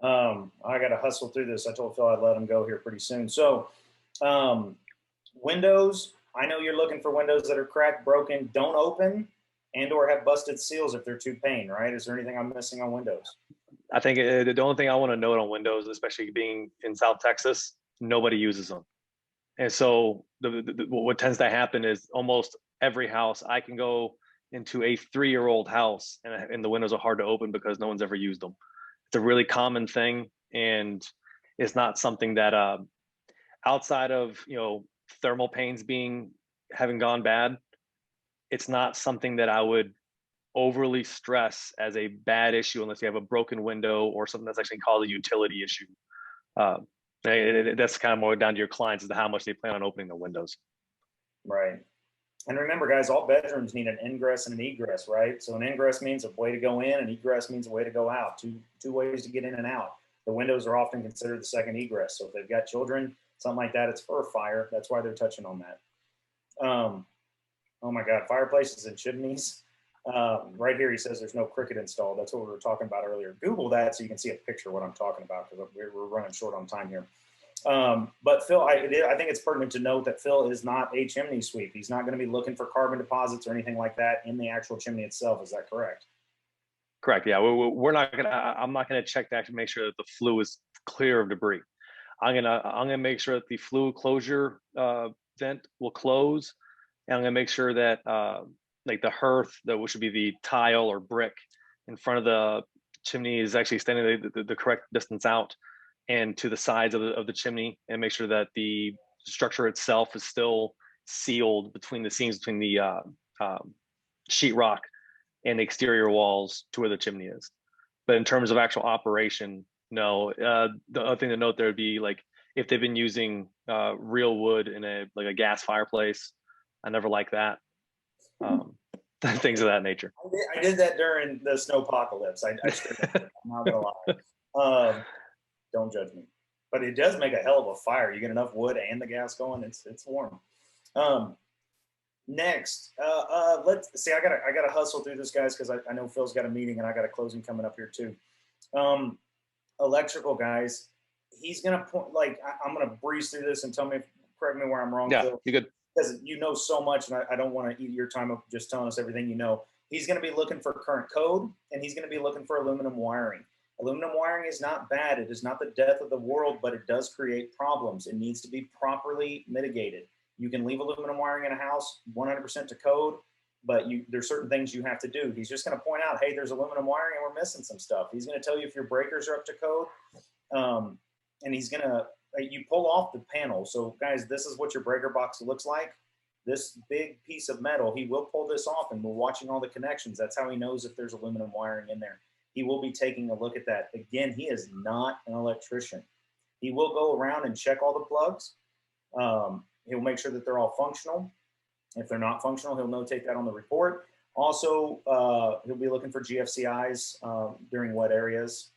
I got to hustle through this. I told Phil I'd let him go here pretty soon. So, windows, I know you're looking for windows that are cracked, broken, don't open, and or have busted seals if they're too pain, right? Is there anything I'm missing on windows? I think the only thing I want to note on windows, especially being in South Texas, nobody uses them. And so what tends to happen is almost every house, I can go into a 3-year-old house and the windows are hard to open because no one's ever used them. It's a really common thing, and it's not something that outside of thermal panes having gone bad, it's not something that I would overly stress as a bad issue unless you have a broken window or something that's actually called a utility issue. That's kind of more down to your clients as to how much they plan on opening the windows. Right. And remember, guys, all bedrooms need an ingress and an egress, right? So an ingress means a way to go in, and egress means a way to go out. Two ways to get in and out. The windows are often considered the second egress. So if they've got children, something like that, it's for a fire. That's why they're touching on that. Oh my God, fireplaces and chimneys. Right here, he says there's no Cricut installed. That's what we were talking about earlier. Google that so you can see a picture of what I'm talking about, because we're running short on time here. But Phil, I think it's pertinent to note that Phil is not a chimney sweep. He's not going to be looking for carbon deposits or anything like that in the actual chimney itself. Is that correct? Correct. Yeah, we're not gonna. I'm not gonna check to actually make sure that the flue is clear of debris. I'm gonna make sure that the flue closure vent will close, and I'm gonna make sure that like the hearth, which should be the tile or brick in front of the chimney, is actually standing the correct distance out and to the sides of the chimney, and make sure that the structure itself is still sealed between the seams between the sheetrock and the exterior walls to where the chimney is. But in terms of actual operation, no. The other thing to note there would be, like, if they've been using real wood in a gas fireplace, I never like that. things of that nature. I did that during the snowpocalypse. I straight up, I'm not gonna lie. Don't judge me, but it does make a hell of a fire. You get enough wood and the gas going, it's warm. Next, let's see. I gotta hustle through this, guys, because I know Phil's got a meeting and I got a closing coming up here too. Electrical guys, he's gonna point, like, I'm gonna breeze through this and correct me where I'm wrong, Yeah, Phil, you good. because you know so much, and I don't want to eat your time up just telling us everything you know. He's going to be looking for current code, and he's going to be looking for aluminum wiring. Aluminum wiring is not bad. It is not the death of the world, but it does create problems. It needs to be properly mitigated. You can leave aluminum wiring in a house 100% to code, but there's certain things you have to do. He's just going to point out, hey, there's aluminum wiring and we're missing some stuff. He's going to tell you if your breakers are up to code, and he's going to, you pull off the panel. So guys, this is what your breaker box looks like. This big piece of metal, he will pull this off, and we're watching all the connections. That's how he knows if there's aluminum wiring in there. He will be taking a look at that. Again, he is not an electrician. He will go around and check all the plugs. He'll make sure that they're all functional. If they're not functional, he'll notate that on the report. Also, he'll be looking for GFCIs during wet areas.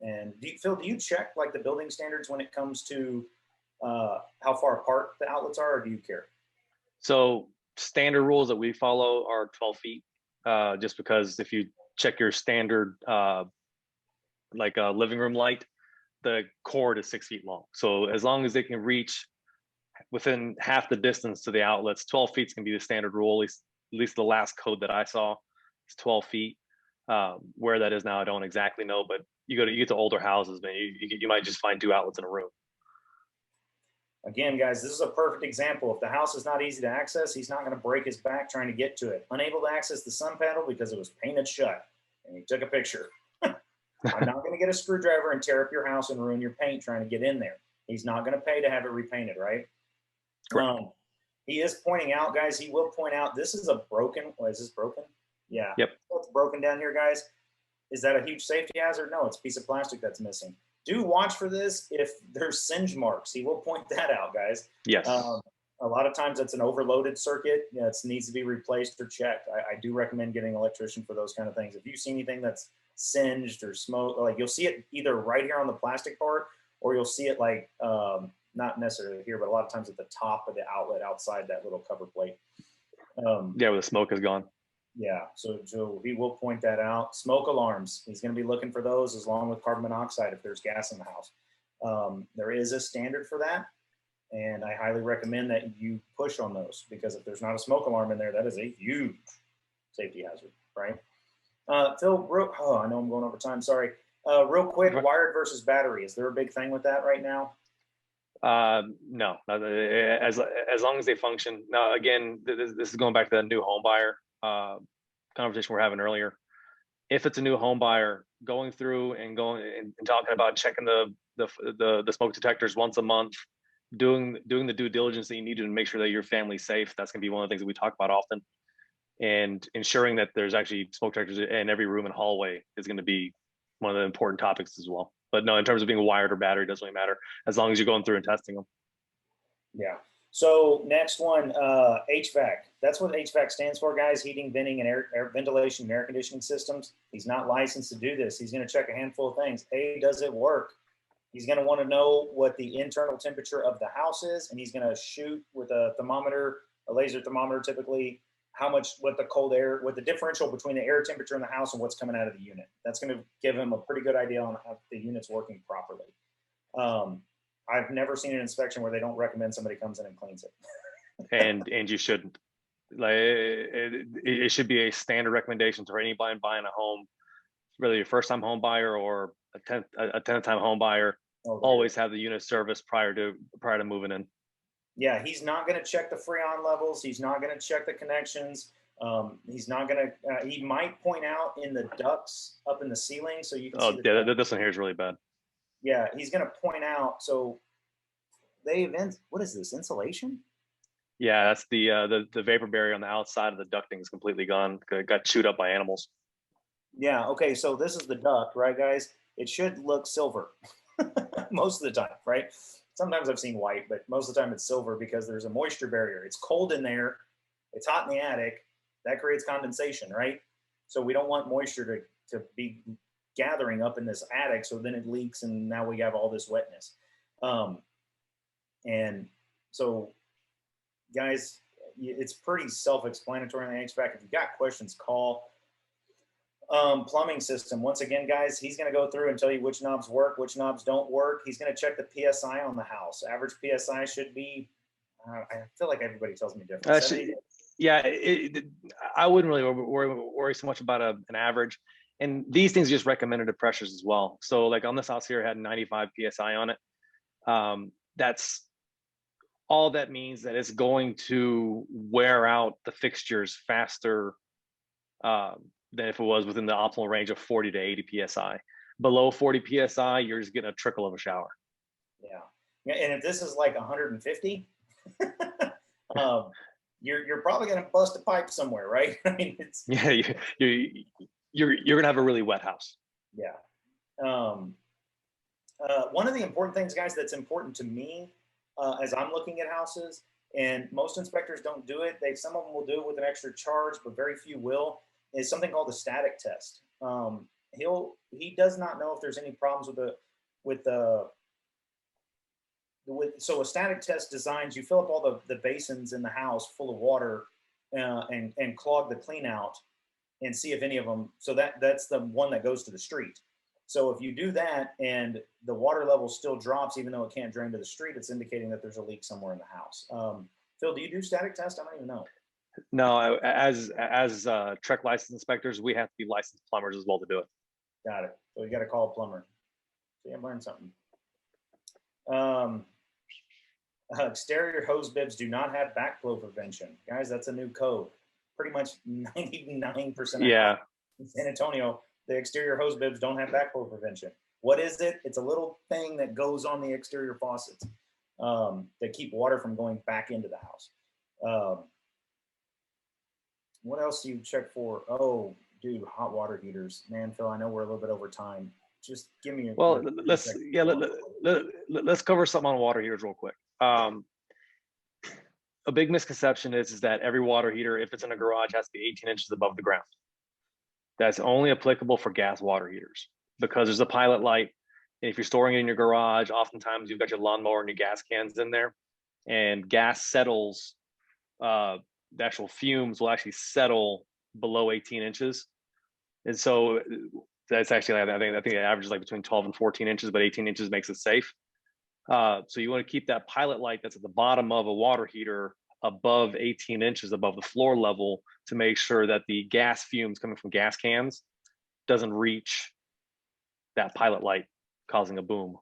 And Phil, do you check like the building standards when it comes to how far apart the outlets are, or do you care? So standard rules that we follow are 12 feet, just because if you check your standard, like a living room light, the cord is 6 feet long. So as long as they can reach within half the distance to the outlets, 12 feet can be the standard rule. At least the last code that I saw is 12 feet. Where that is now, I don't exactly know, but you get to older houses, man, you might just find 2 outlets in a room. Again, guys, this is a perfect example. If the house is not easy to access, he's not going to break his back trying to get to it. Unable to access the sun panel because it was painted shut, and he took a picture. I'm not going to get a screwdriver and tear up your house and ruin your paint trying to get in there. He's not going to pay to have it repainted, right? He is pointing out, guys, he will point out this is a broken, is this broken? Yeah. Yep. It's broken down here, guys. Is that a huge safety hazard? No, it's a piece of plastic that's missing. Do watch for this if there's singe marks. He will point that out, guys. Yes. A lot of times it's an overloaded circuit. It needs to be replaced or checked. I do recommend getting an electrician for those kind of things. If you see anything that's singed or smoke, like you'll see it either right here on the plastic part, or you'll see it like, not necessarily here, but a lot of times at the top of the outlet outside that little cover plate. Yeah, where the smoke is gone. Yeah, so he will point that out. Smoke alarms, he's going to be looking for those, as long with carbon monoxide if there's gas in the house. There is a standard for that, and I highly recommend that you push on those, because if there's not a smoke alarm in there, that is a huge safety hazard, right? Phil, I know I'm going over time, sorry. Real quick, wired versus battery, is there a big thing with that right now? No, as long as they function. Now, again, this is going back to that new home buyer conversation we're having earlier. If it's a new home buyer, going through and talking about checking the smoke detectors once a month, doing the due diligence that you need to make sure that your family's safe. That's going to be one of the things that we talk about often, and ensuring that there's actually smoke detectors in every room and hallway is going to be one of the important topics as well. But no, in terms of being wired or battery, doesn't really matter as long as you're going through and testing them. Yeah. So next one, HVAC. That's what HVAC stands for, guys. Heating, venting, and air ventilation and air conditioning systems. He's not licensed to do this. He's going to check a handful of things. A, does it work? He's going to want to know what the internal temperature of the house is, and he's going to shoot with a thermometer, a laser thermometer typically, what the differential between the air temperature in the house and what's coming out of the unit. That's going to give him a pretty good idea on how the unit's working properly. I've never seen an inspection where they don't recommend somebody comes in and cleans it. and you shouldn't. Like it should be a standard recommendation for anybody buying a home, whether you're a first-time home buyer or a 10th-time home buyer. Okay. Always have the unit serviced prior to moving in. Yeah, he's not going to check the Freon levels. He's not going to check the connections. He's not going to. He might point out in the ducts up in the ceiling, so you can. Oh, yeah, this one here is really bad. Yeah, he's going to point out. So what is this, insulation? Yeah, that's the vapor barrier on the outside of the ducting is completely gone. Got chewed up by animals. Yeah. Okay. So this is the duct, right, guys? It should look silver most of the time, right? Sometimes I've seen white, but most of the time it's silver because there's a moisture barrier. It's cold in there. It's hot in the attic. that creates condensation, right? So we don't want moisture to be gathering up in this attic, so then it leaks and now we have all this wetness. And so, guys, it's pretty self-explanatory in the HVAC. If you got questions, call. Plumbing system. Once again, guys, he's going to go through and tell you which knobs work, which knobs don't work. He's going to check the PSI on the house. Average PSI should be, I feel like everybody tells me different. Yeah, I wouldn't really worry so much about an average. And these things are just recommended pressures as well. So like on this house here, it had 95 PSI on it. That's all that means, that it's going to wear out the fixtures faster than if it was within the optimal range of 40 to 80 PSI. Below 40 PSI, you're just getting a trickle of a shower. Yeah. And if this is like 150, you're probably going to bust a pipe somewhere, right? I mean, it's you're going to have a really wet house. Yeah. One of the important things, guys, that's important to me as I'm looking at houses, and most inspectors don't do it. Some of them will do it with an extra charge, but very few will, is something called the static test. He does not know if there's any problems so a static test designs, you fill up all the basins in the house full of water and clog the clean out and see if any of them, so that's the one that goes to the street. So if you do that and the water level still drops, even though it can't drain to the street, it's indicating that there's a leak somewhere in the house. Phil, do you do static test? I don't even know. No, as Trek licensed inspectors, we have to be licensed plumbers as well to do it. Got it. So you got to call a plumber. See, I'm learning something. Exterior hose bibs do not have backflow prevention. Guys, that's a new code. Pretty much 99% Yeah. in San Antonio, the exterior hose bibs don't have backflow prevention. What is it? It's a little thing that goes on the exterior faucets that keep water from going back into the house. What else do you check for? Oh, dude, hot water heaters. Man, Phil, I know we're a little bit over time. Just give me let's cover something on water heaters real quick. A big misconception is that every water heater, if it's in a garage, has to be 18 inches above the ground. That's only applicable for gas water heaters because there's a pilot light. And if you're storing it in your garage, oftentimes you've got your lawnmower and your gas cans in there, and gas settles. The actual fumes will actually settle below 18 inches, and so that's actually, I think the average is like between 12 and 14 inches, but 18 inches makes it safe. So you want to keep that pilot light that's at the bottom of a water heater above 18 inches above the floor level to make sure that the gas fumes coming from gas cans doesn't reach that pilot light, causing a boom.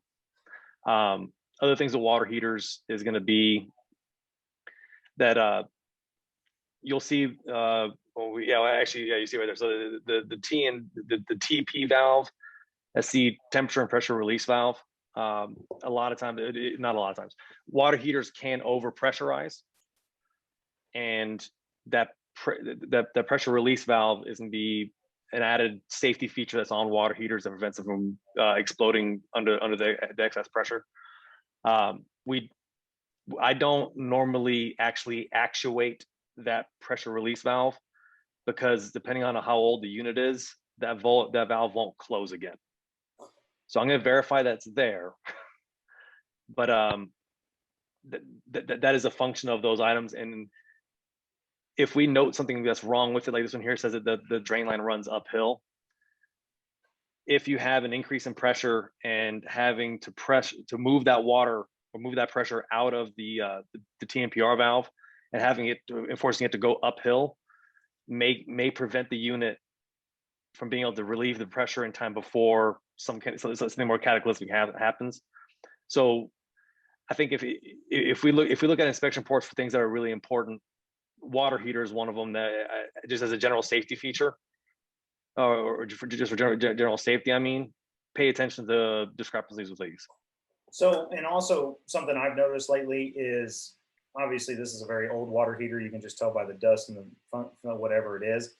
Other things with water heaters is going to be that you'll see, you see right there. So the T and the TP valve, that's the temperature and pressure release valve. A lot of times, not a lot of times, water heaters can over pressurize, and that pressure release valve is going to be an added safety feature that's on water heaters that prevents them from exploding under the excess pressure. I don't normally actually actuate that pressure release valve because depending on how old the unit is, that valve won't close again. So I'm going to verify that's there, but that is a function of those items. And if we note something that's wrong with it, like this one here says that the drain line runs uphill. If you have an increase in pressure and having to move that water or move that pressure out of the TMPR valve and enforcing it to go uphill may prevent the unit from being able to relieve the pressure in time before something more cataclysmic happens. So I think if we look at inspection reports for things that are really important, water heater is one of them that just as a general safety feature, or just for general safety. I mean, pay attention to the discrepancies with these. So, and also something I've noticed lately is, obviously this is a very old water heater. You can just tell by the dust and the whatever it is.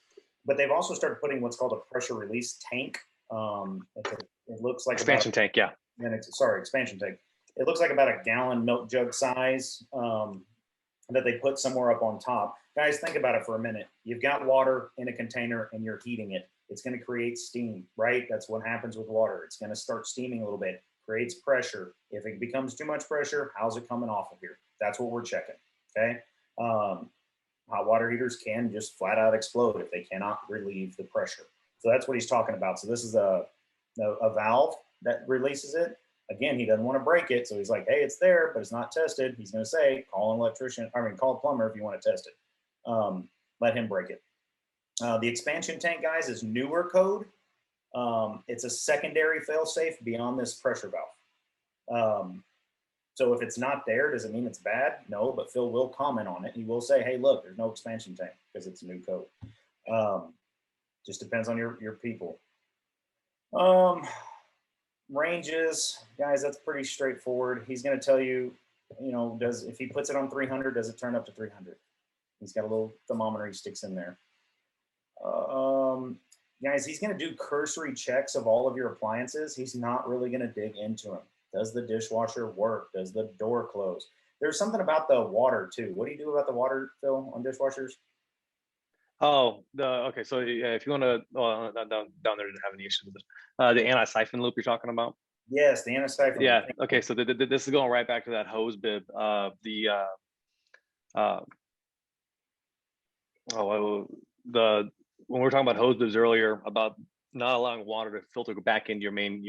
But they've also started putting what's called a pressure release tank. It looks like expansion tank, yeah. Expansion tank. It looks like about a gallon milk jug size that they put somewhere up on top. Guys, think about it for a minute. You've got water in a container and you're heating it. It's going to create steam, right? That's what happens with water. It's going to start steaming a little bit, creates pressure. If it becomes too much pressure, how's it coming off of here? That's what we're checking, okay? Hot water heaters can just flat out explode if they cannot relieve the pressure. So that's what he's talking about. So this is a valve that releases it. Again, he doesn't want to break it. So he's like, hey, it's there, but it's not tested. He's going to say, call an electrician, call a plumber if you want to test it. Let him break it. The expansion tank, guys, is newer code. It's a secondary fail-safe beyond this pressure valve. So if it's not there, does it mean it's bad? No, but Phil will comment on it. He will say, hey, look, there's no expansion tank because it's a new code. Just depends on your people. Ranges, guys, that's pretty straightforward. He's going to tell you, if he puts it on 300, does it turn up to 300? He's got a little thermometer he sticks in there. Guys, he's going to do cursory checks of all of your appliances. He's not really going to dig into them. Does the dishwasher work? Does the door close? There's something about the water too. What do you do about the water, Phil, on dishwashers? Oh, okay. So yeah, if you want to, down there didn't have any issues with this. The anti-siphon loop you're talking about. Yes, the anti-siphon. Yeah. Okay. So this is going right back to that hose bib. When we were talking about hose bibs earlier about not allowing water to filter back into your main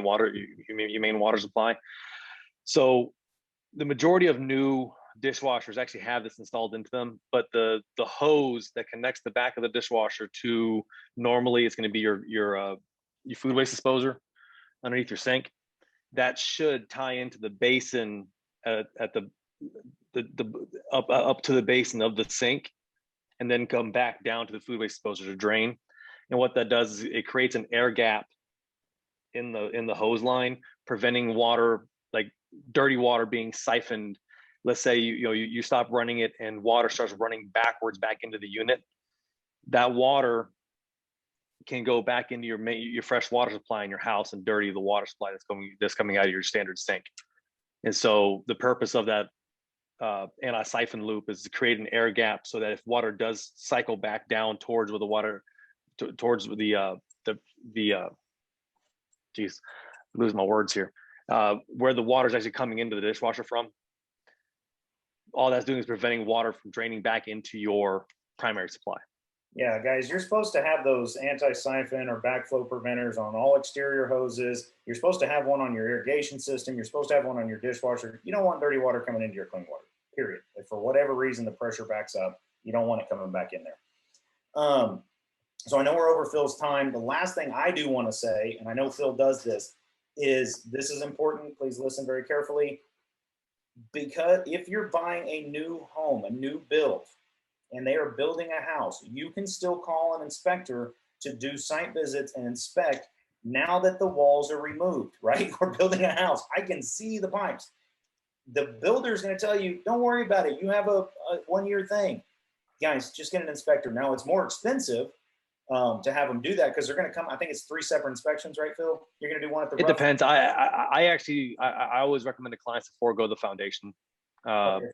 water supply. So the majority of new dishwashers actually have this installed into them, but the hose that connects the back of the dishwasher to, normally it's going to be your food waste disposer underneath your sink, that should tie into the basin at the up to the basin of the sink, and then come back down to the food waste disposer to drain. And what that does is it creates an air gap in the hose line, preventing water, like dirty water, being siphoned. Let's say you stop running it and water starts running backwards back into the unit. That water can go back into your fresh water supply in your house and dirty the water supply that's coming out of your standard sink. And so the purpose of that anti-siphon loop is to create an air gap so that if water does cycle back down towards where the water towards the geez, lose my words here, where the water is actually coming into the dishwasher from, all that's doing is preventing water from draining back into your primary supply. Yeah, guys, you're supposed to have those anti-siphon or backflow preventers on all exterior hoses. You're supposed to have one on your irrigation system. You're supposed to have one on your dishwasher. You don't want dirty water coming into your clean water, period. If for whatever reason the pressure backs up, you don't want it coming back in there. So I know we're over Phil's time. The last thing I do want to say, and I know Phil does this is important. Please listen very carefully. Because if you're buying a new home, a new build, and they are building a house, you can still call an inspector to do site visits and inspect now that the walls are removed, right? We're building a house. I can see the pipes. The builder is going to tell you, don't worry about it. You have a 1-year thing. Guys, just get an inspector. Now, it's more expensive to have them do that because they're going to come. I think it's 3 separate inspections, right, Phil? You're going to do one at the. It depends. I actually always recommend to clients to forego the foundation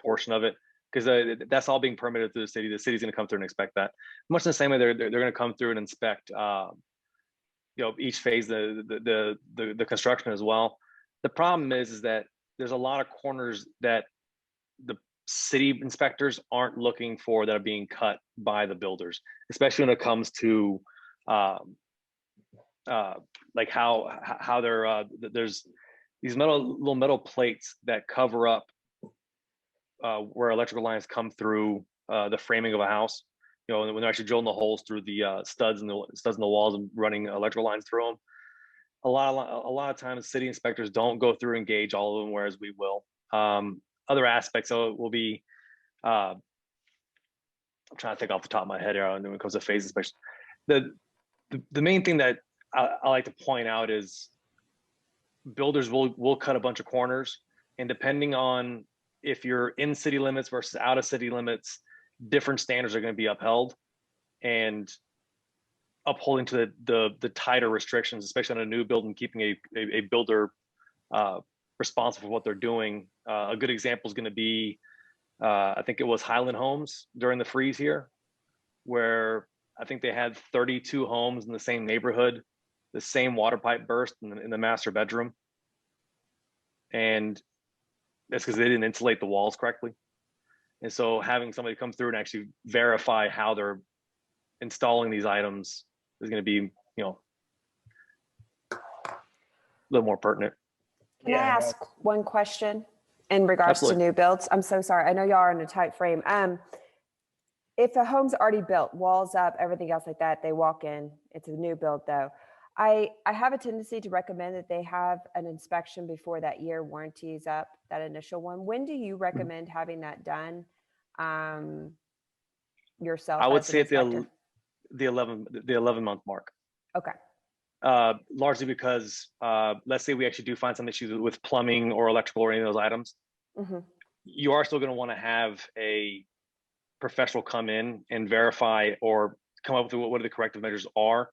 portion of it, because that's all being permitted through the city. The city's going to come through and inspect that. Much in the same way they're going to come through and inspect each phase the construction as well. The problem is that there's a lot of corners that the city inspectors aren't looking for that are being cut by the builders, especially when it comes to like how they're there's these little metal plates that cover up where electrical lines come through the framing of a house. When they're actually drilling the holes through the studs in the walls and running electrical lines through them. A lot of times, city inspectors don't go through and gauge all of them, whereas we will. Other aspects of it will be, I'm trying to think off the top of my head here when it comes to phase inspection. The main thing that I like to point out is builders will cut a bunch of corners, and depending on if you're in city limits versus out of city limits, different standards are going to be upheld, and upholding to the tighter restrictions, especially on a new build, and keeping a builder responsible for what they're doing. A good example is going to be I think it was Highland Homes during the freeze here, where I think they had 32 homes in the same neighborhood, the same water pipe burst in the master bedroom. And that's because they didn't insulate the walls correctly. And so having somebody come through and actually verify how they're installing these items is going to be, a little more pertinent. Can I ask one question in regards Absolutely. to new builds? I'm so sorry. I know y'all are in a tight frame. If a home's already built, walls up, everything else like that, they walk in, it's a new build though. I have a tendency to recommend that they have an inspection before that year warranty is up, that initial one. When do you recommend having that done yourself? I would as an say at inspector? the 11-month mark. Okay. Largely because let's say we actually do find some issues with plumbing or electrical or any of those items, you are still going to want to have a professional come in and verify or come up with what the corrective measures are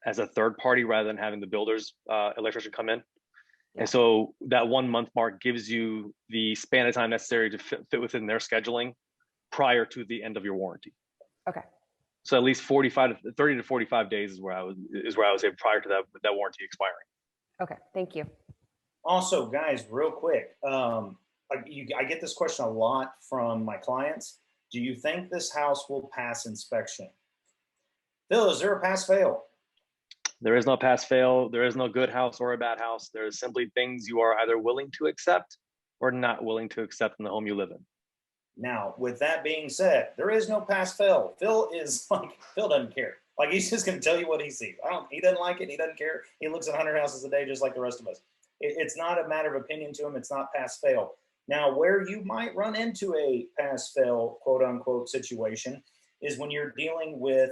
as a third party rather than having the builder's electrician come in. Yeah. And so that 1 month mark gives you the span of time necessary to fit within their scheduling prior to the end of your warranty. Okay. So at least 30 to 45 days is where I would say prior to that warranty expiring. Okay. Thank you. Also, guys, real quick, I get this question a lot from my clients. Do you think this house will pass inspection? Phil, is there a pass fail? There is no pass fail. There is no good house or a bad house. There is simply things you are either willing to accept or not willing to accept in the home you live in. Now, with that being said, there is no pass fail. Phil doesn't care. Like, he's just going to tell you what he sees. He doesn't like it. He doesn't care. He looks at 100 houses a day just like the rest of us. It's not a matter of opinion to him. It's not pass fail. Now, where you might run into a pass fail, quote unquote, situation is when you're dealing with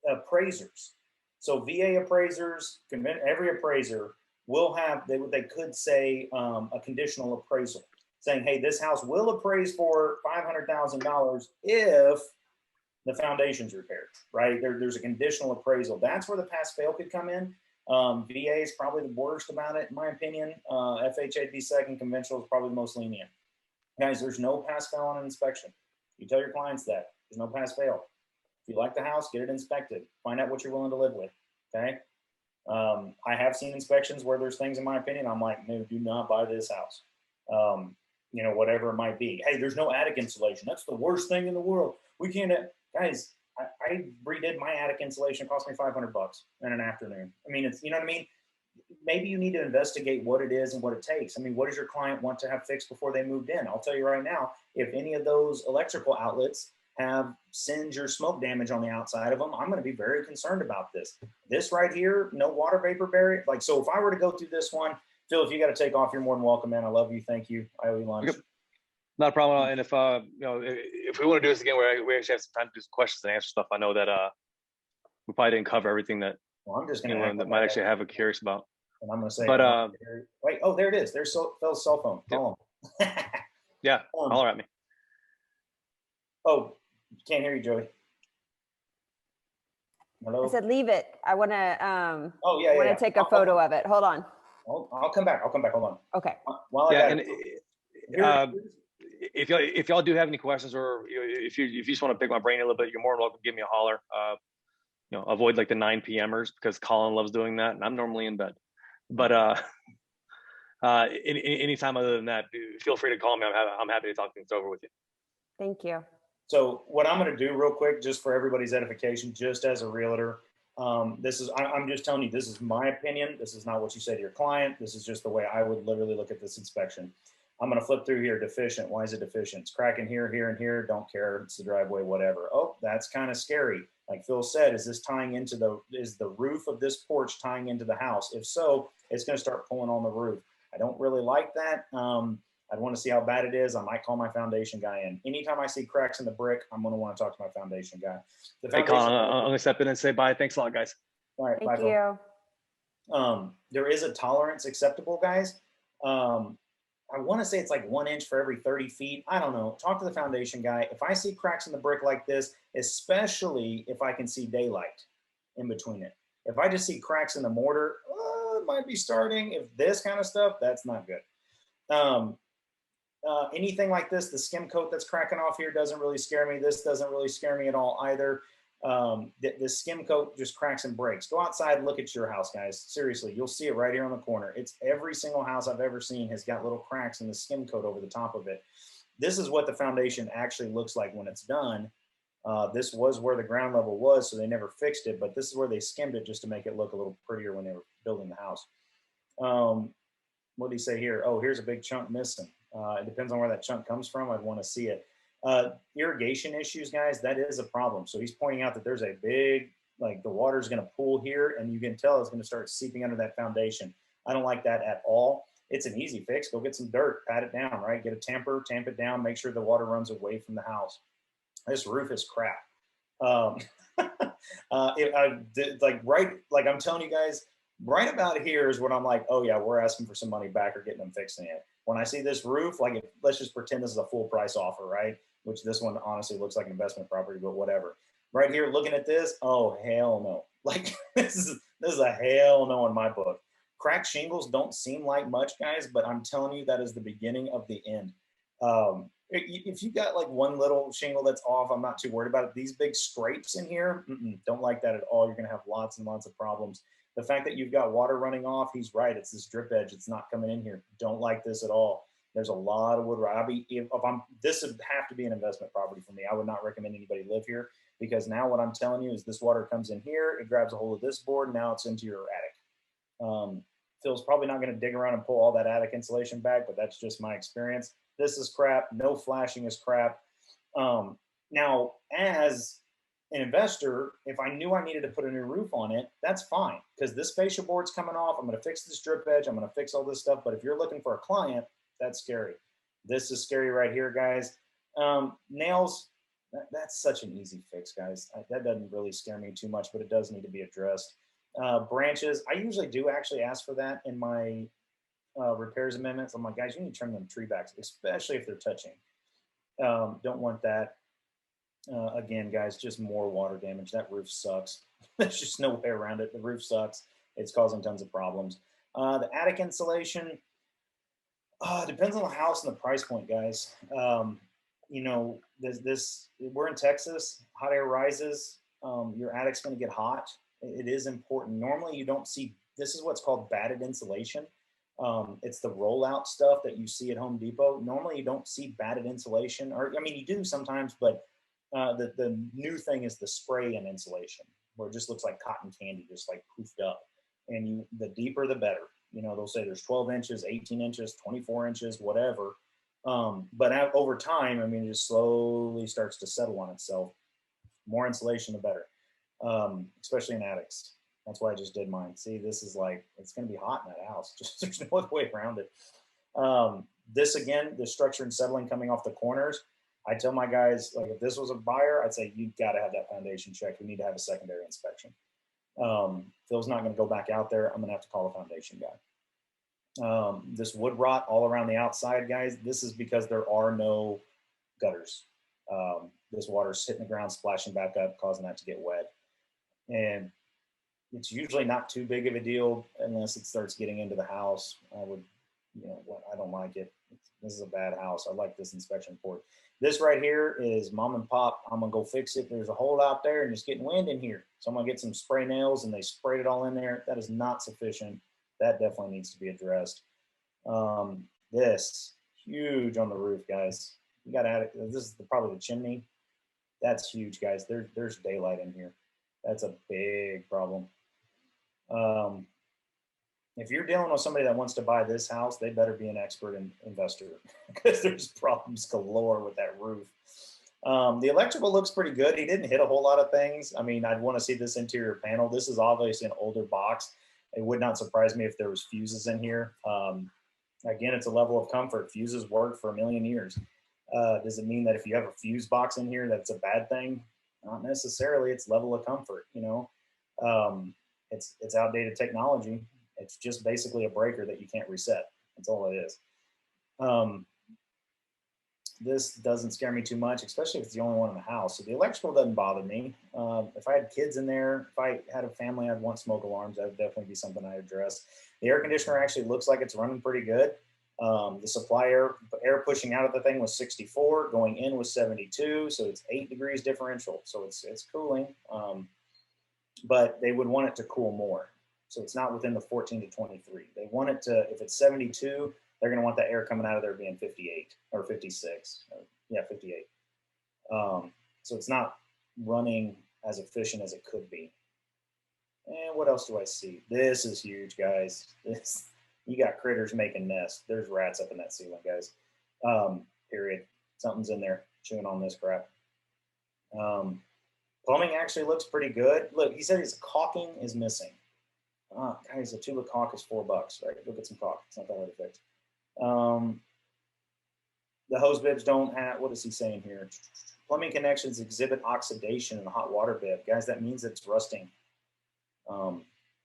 appraisers. So VA appraisers, every appraiser will have, they could say a conditional appraisal saying, hey, this house will appraise for $500,000 if the foundation's repaired, right? There's a conditional appraisal. That's where the pass fail could come in. VA is probably the worst about it, in my opinion. FHA be second, conventional is probably the most lenient. Guys, there's no pass fail on an inspection. You tell your clients that. There's no pass fail. If you like the house, get it inspected. Find out what you're willing to live with, okay? I have seen inspections where there's things, in my opinion, I'm like, no, do not buy this house. Whatever it might be. Hey, there's no attic insulation. That's the worst thing in the world. We can't, guys, I redid my attic insulation. It cost me $500 in an afternoon. I mean, it's, you know what I mean? Maybe you need to investigate what it is and what it takes. I mean, what does your client want to have fixed before they moved in? I'll tell you right now, if any of those electrical outlets have singe or smoke damage on the outside of them, I'm going to be very concerned about this. This right here, no water vapor barrier. Like, so if I were to go through this one, Phil, if you got to take off, you're more than welcome, man. I love you. Thank you. I owe you lunch. Okay. Not a problem. And if we want to do this again, where we actually have some time to do some questions and answer stuff, I know that we probably didn't cover everything that I'm just going anyone that might actually have a curious about. And I'm going to say, but wait, oh, there it is. There's Phil's cell phone. Call him. Yeah, holler at me. Oh, can't hear you, Joey. Hello. I said, leave it. I want to. Oh yeah. I want to take a photo of it. Hold on. I'll come back. Hold on. Okay. If y'all do have any questions, or if you just want to pick my brain a little bit, you're more than welcome to give me a holler. Avoid like the 9 p.m.ers because Colin loves doing that, and I'm normally in bed. But any time other than that, feel free to call me. I'm happy to talk things over with you. Thank you. So what I'm going to do real quick, just for everybody's edification, just as a realtor, I'm just telling you, this is my opinion. This is not what you say to your client. This is just the way I would literally look at this inspection. I'm going to flip through here. Deficient. Why is it deficient? It's cracking here, here, and here. Don't care. It's the driveway, whatever. Oh, that's kind of scary. Like Phil said, is the roof of this porch tying into the house? If so, it's going to start pulling on the roof. I don't really like that. I'd want to see how bad it is. I might call my foundation guy in. Anytime I see cracks in the brick, I'm going to want to talk to my foundation guy. Hey, Colin, I'm going to step in and say bye. Thanks a lot, guys. All right. Thank you. There is a tolerance acceptable, guys. I want to say it's like 1 inch for every 30 feet. I don't know. Talk to the foundation guy. If I see cracks in the brick like this, especially if I can see daylight in between it. If I just see cracks in the mortar, it might be starting. If this kind of stuff, that's not good. anything like this, the skim coat that's cracking off here doesn't really scare me. This doesn't really scare me at all either. The skim coat just cracks and breaks. Go outside and look at your house, guys. Seriously, you'll see it right here on the corner. It's every single house I've ever seen has got little cracks in the skim coat over the top of it. This is what the foundation actually looks like when it's done. This was where the ground level was, so they never fixed it, but this is where they skimmed it just to make it look a little prettier when they were building the house. What did he say here? Oh, here's a big chunk missing. It depends on where that chunk comes from. I'd want to see it. Irrigation issues, guys, that is a problem. So he's pointing out that there's a big, like the water's going to pool here, and you can tell it's going to start seeping under that foundation. I don't like that at all. It's an easy fix. Go get some dirt, pat it down, right? Get a tamper, tamp it down, make sure the water runs away from the house. This roof is crap. Like I'm telling you guys, right about here is when I'm like, oh yeah, we're asking for some money back or getting them fixing it. When I see this roof, like let's just pretend this is a full price offer, right? Which this one honestly looks like an investment property, but whatever. Right here, looking at this, oh hell no! Like this is a hell no in my book. Cracked shingles don't seem like much, guys, but I'm telling you that is the beginning of the end. If you got like one little shingle that's off, I'm not too worried about it. These big scrapes in here, don't like that at all. You're going to have lots and lots of problems. The fact that you've got water running off, he's right. It's this drip edge. It's not coming in here. Don't like this at all. There's a lot of wood rot. This would have to be an investment property for me. I would not recommend anybody live here because now what I'm telling you is this water comes in here, it grabs a hold of this board, and now it's into your attic. Phil's probably not going to dig around and pull all that attic insulation back, but that's just my experience. This is crap. No flashing is crap. Now, as an investor, if I knew I needed to put a new roof on it, that's fine because this fascia board's coming off. I'm going to fix this drip edge. I'm going to fix all this stuff. But if you're looking for a client, that's scary. This is scary right here, guys. Nails, that's such an easy fix, guys. That doesn't really scare me too much, but it does need to be addressed. Branches, I usually do actually ask for that in my repairs amendments. I'm like, guys, you need to trim them tree backs, especially if they're touching. Don't want that. Again, guys, just more water damage. That roof sucks. There's just no way around it. The roof sucks. It's causing tons of problems. The attic insulation, depends on the house and the price point, guys. You know, we're in Texas, hot air rises. Your attic's going to get hot. It is important. Normally you don't see, this is what's called batted insulation. It's the rollout stuff that you see at Home Depot. Normally you don't see batted insulation, or I mean, you do sometimes, but the new thing is the spray-in insulation, where it just looks like cotton candy, just like poofed up. And the deeper, the better. You know, they'll say there's 12 inches, 18 inches, 24 inches, whatever. But over time, I mean, it just slowly starts to settle on itself. More insulation, the better, especially in attics. That's why I just did mine. See, this is like, it's going to be hot in that house. Just there's no other way around it. This again, the structure and settling coming off the corners. I tell my guys, like if this was a buyer, I'd say you got to have that foundation checked. We need to have a secondary inspection. Phil's not going to go back out there. I'm going to have to call a foundation guy. This wood rot all around the outside, guys. This is because there are no gutters. This water's hitting the ground, splashing back up, causing that to get wet. And it's usually not too big of a deal unless it starts getting into the house. I don't like it. This is a bad house. I like this inspection report. This right here is mom and pop. I'm gonna go fix it. There's a hole out there and it's getting wind in here. So I'm gonna get some spray nails and they sprayed it all in there. That is not sufficient. That definitely needs to be addressed. This huge on the roof, guys. You got to add it. This is probably the chimney. That's huge, guys. There's daylight in here. That's a big problem. If you're dealing with somebody that wants to buy this house, they better be an expert investor because there's problems galore with that roof. The electrical looks pretty good. He didn't hit a whole lot of things. I mean, I'd want to see this interior panel. This is obviously an older box. It would not surprise me if there was fuses in here. Again, it's a level of comfort. Fuses worked for a million years. Does it mean that if you have a fuse box in here, that it's a bad thing? Not necessarily. It's level of comfort, you know. It's outdated technology. It's just basically a breaker that you can't reset. That's all it is. This doesn't scare me too much, especially if it's the only one in the house. So the electrical doesn't bother me. If I had kids in there, if I had a family, I'd want smoke alarms. That would definitely be something I'd address. The air conditioner actually looks like it's running pretty good. The supply air pushing out of the thing was 64, going in was 72, so it's 8 degrees differential. So it's cooling, but they would want it to cool more. So it's not within the 14 to 23. They want it to, if it's 72, they're going to want the air coming out of there being 58 or 56. Yeah, 58. So it's not running as efficient as it could be. And what else do I see? This is huge, guys. You got critters making nests. There's rats up in that ceiling, guys. Period. Something's in there chewing on this crap. Plumbing actually looks pretty good. Look, he said his caulking is missing. Guys, a tube of caulk is $4, right? Go get some caulk. It's not that hard to fix. The hose bibs don't have, what is he saying here? Plumbing connections exhibit oxidation in the hot water bib. Guys, that means it's rusting.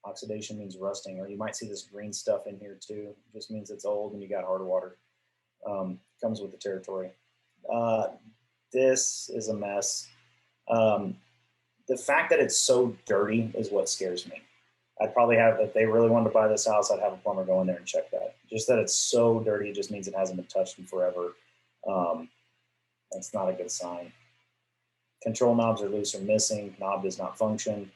Oxidation means rusting, or you might see this green stuff in here too. It just means it's old and you got hard water. Comes with the territory. This is a mess. The fact that it's so dirty is what scares me. I'd probably have, if they really wanted to buy this house, I'd have a plumber go in there and check that. Just that it's so dirty just means it hasn't been touched in forever. That's not a good sign. Control knobs are loose or missing. Knob does not function.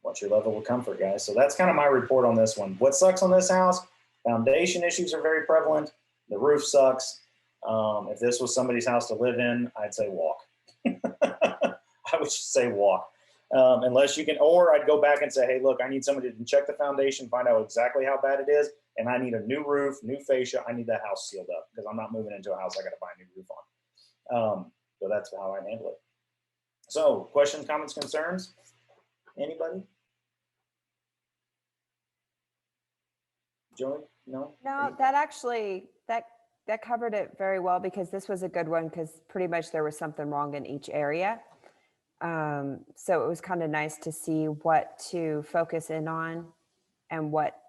What's your level of comfort, guys? So that's kind of my report on this one. What sucks on this house? Foundation issues are very prevalent. The roof sucks. If this was somebody's house to live in, I'd say walk. I would just say walk. Unless you can, or I'd go back and say, hey, look, I need somebody to check the foundation, find out exactly how bad it is, and I need a new roof, new fascia. I need that house sealed up because I'm not moving into a house I got to buy a new roof on. So that's how I handle it. So questions, comments, concerns? Anybody? Joey? No? No, that actually, that covered it very well because this was a good one because pretty much there was something wrong in each area. So it was kind of nice to see what to focus in on and what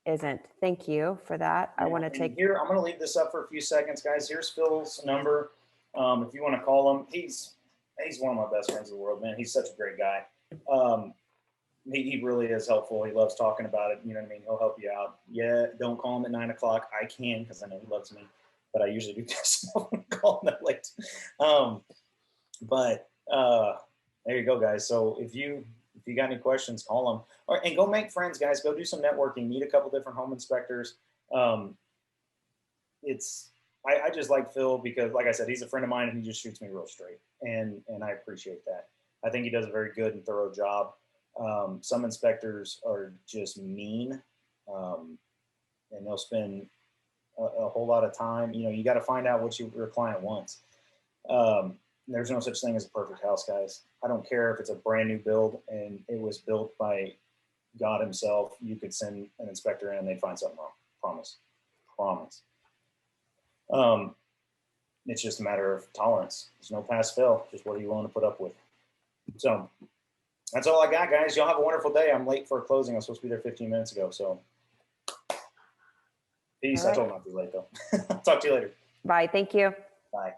isn't. Thank you for that. I want to take here. I'm going to leave this up for a few seconds, guys. Here's Phil's number. If you want to call him, he's one of my best friends in the world, man. He's such a great guy. He really is helpful. He loves talking about it. You know what I mean? He'll help you out. Yeah, don't call him at 9 o'clock. I can because I know he loves me, but I usually do call him that late. But there you go, guys. So if you got any questions, call them. And go make friends, guys. Go do some networking. Meet a couple different home inspectors. I just like Phil because, like I said, he's a friend of mine and he just shoots me real straight, and I appreciate that. I think he does a very good and thorough job. Some inspectors are just mean, and they'll spend a whole lot of time. You know, you got to find out what your client wants. There's no such thing as a perfect house, guys. I don't care if it's a brand new build and it was built by God himself. You could send an inspector in and they'd find something wrong. Promise. It's just a matter of tolerance. There's no pass fail. Just what are you willing to put up with? So that's all I got, guys. Y'all have a wonderful day. I'm late for a closing. I was supposed to be there 15 minutes ago. So peace. Right. I told him I'd be late though. Talk to you later. Bye. Thank you. Bye.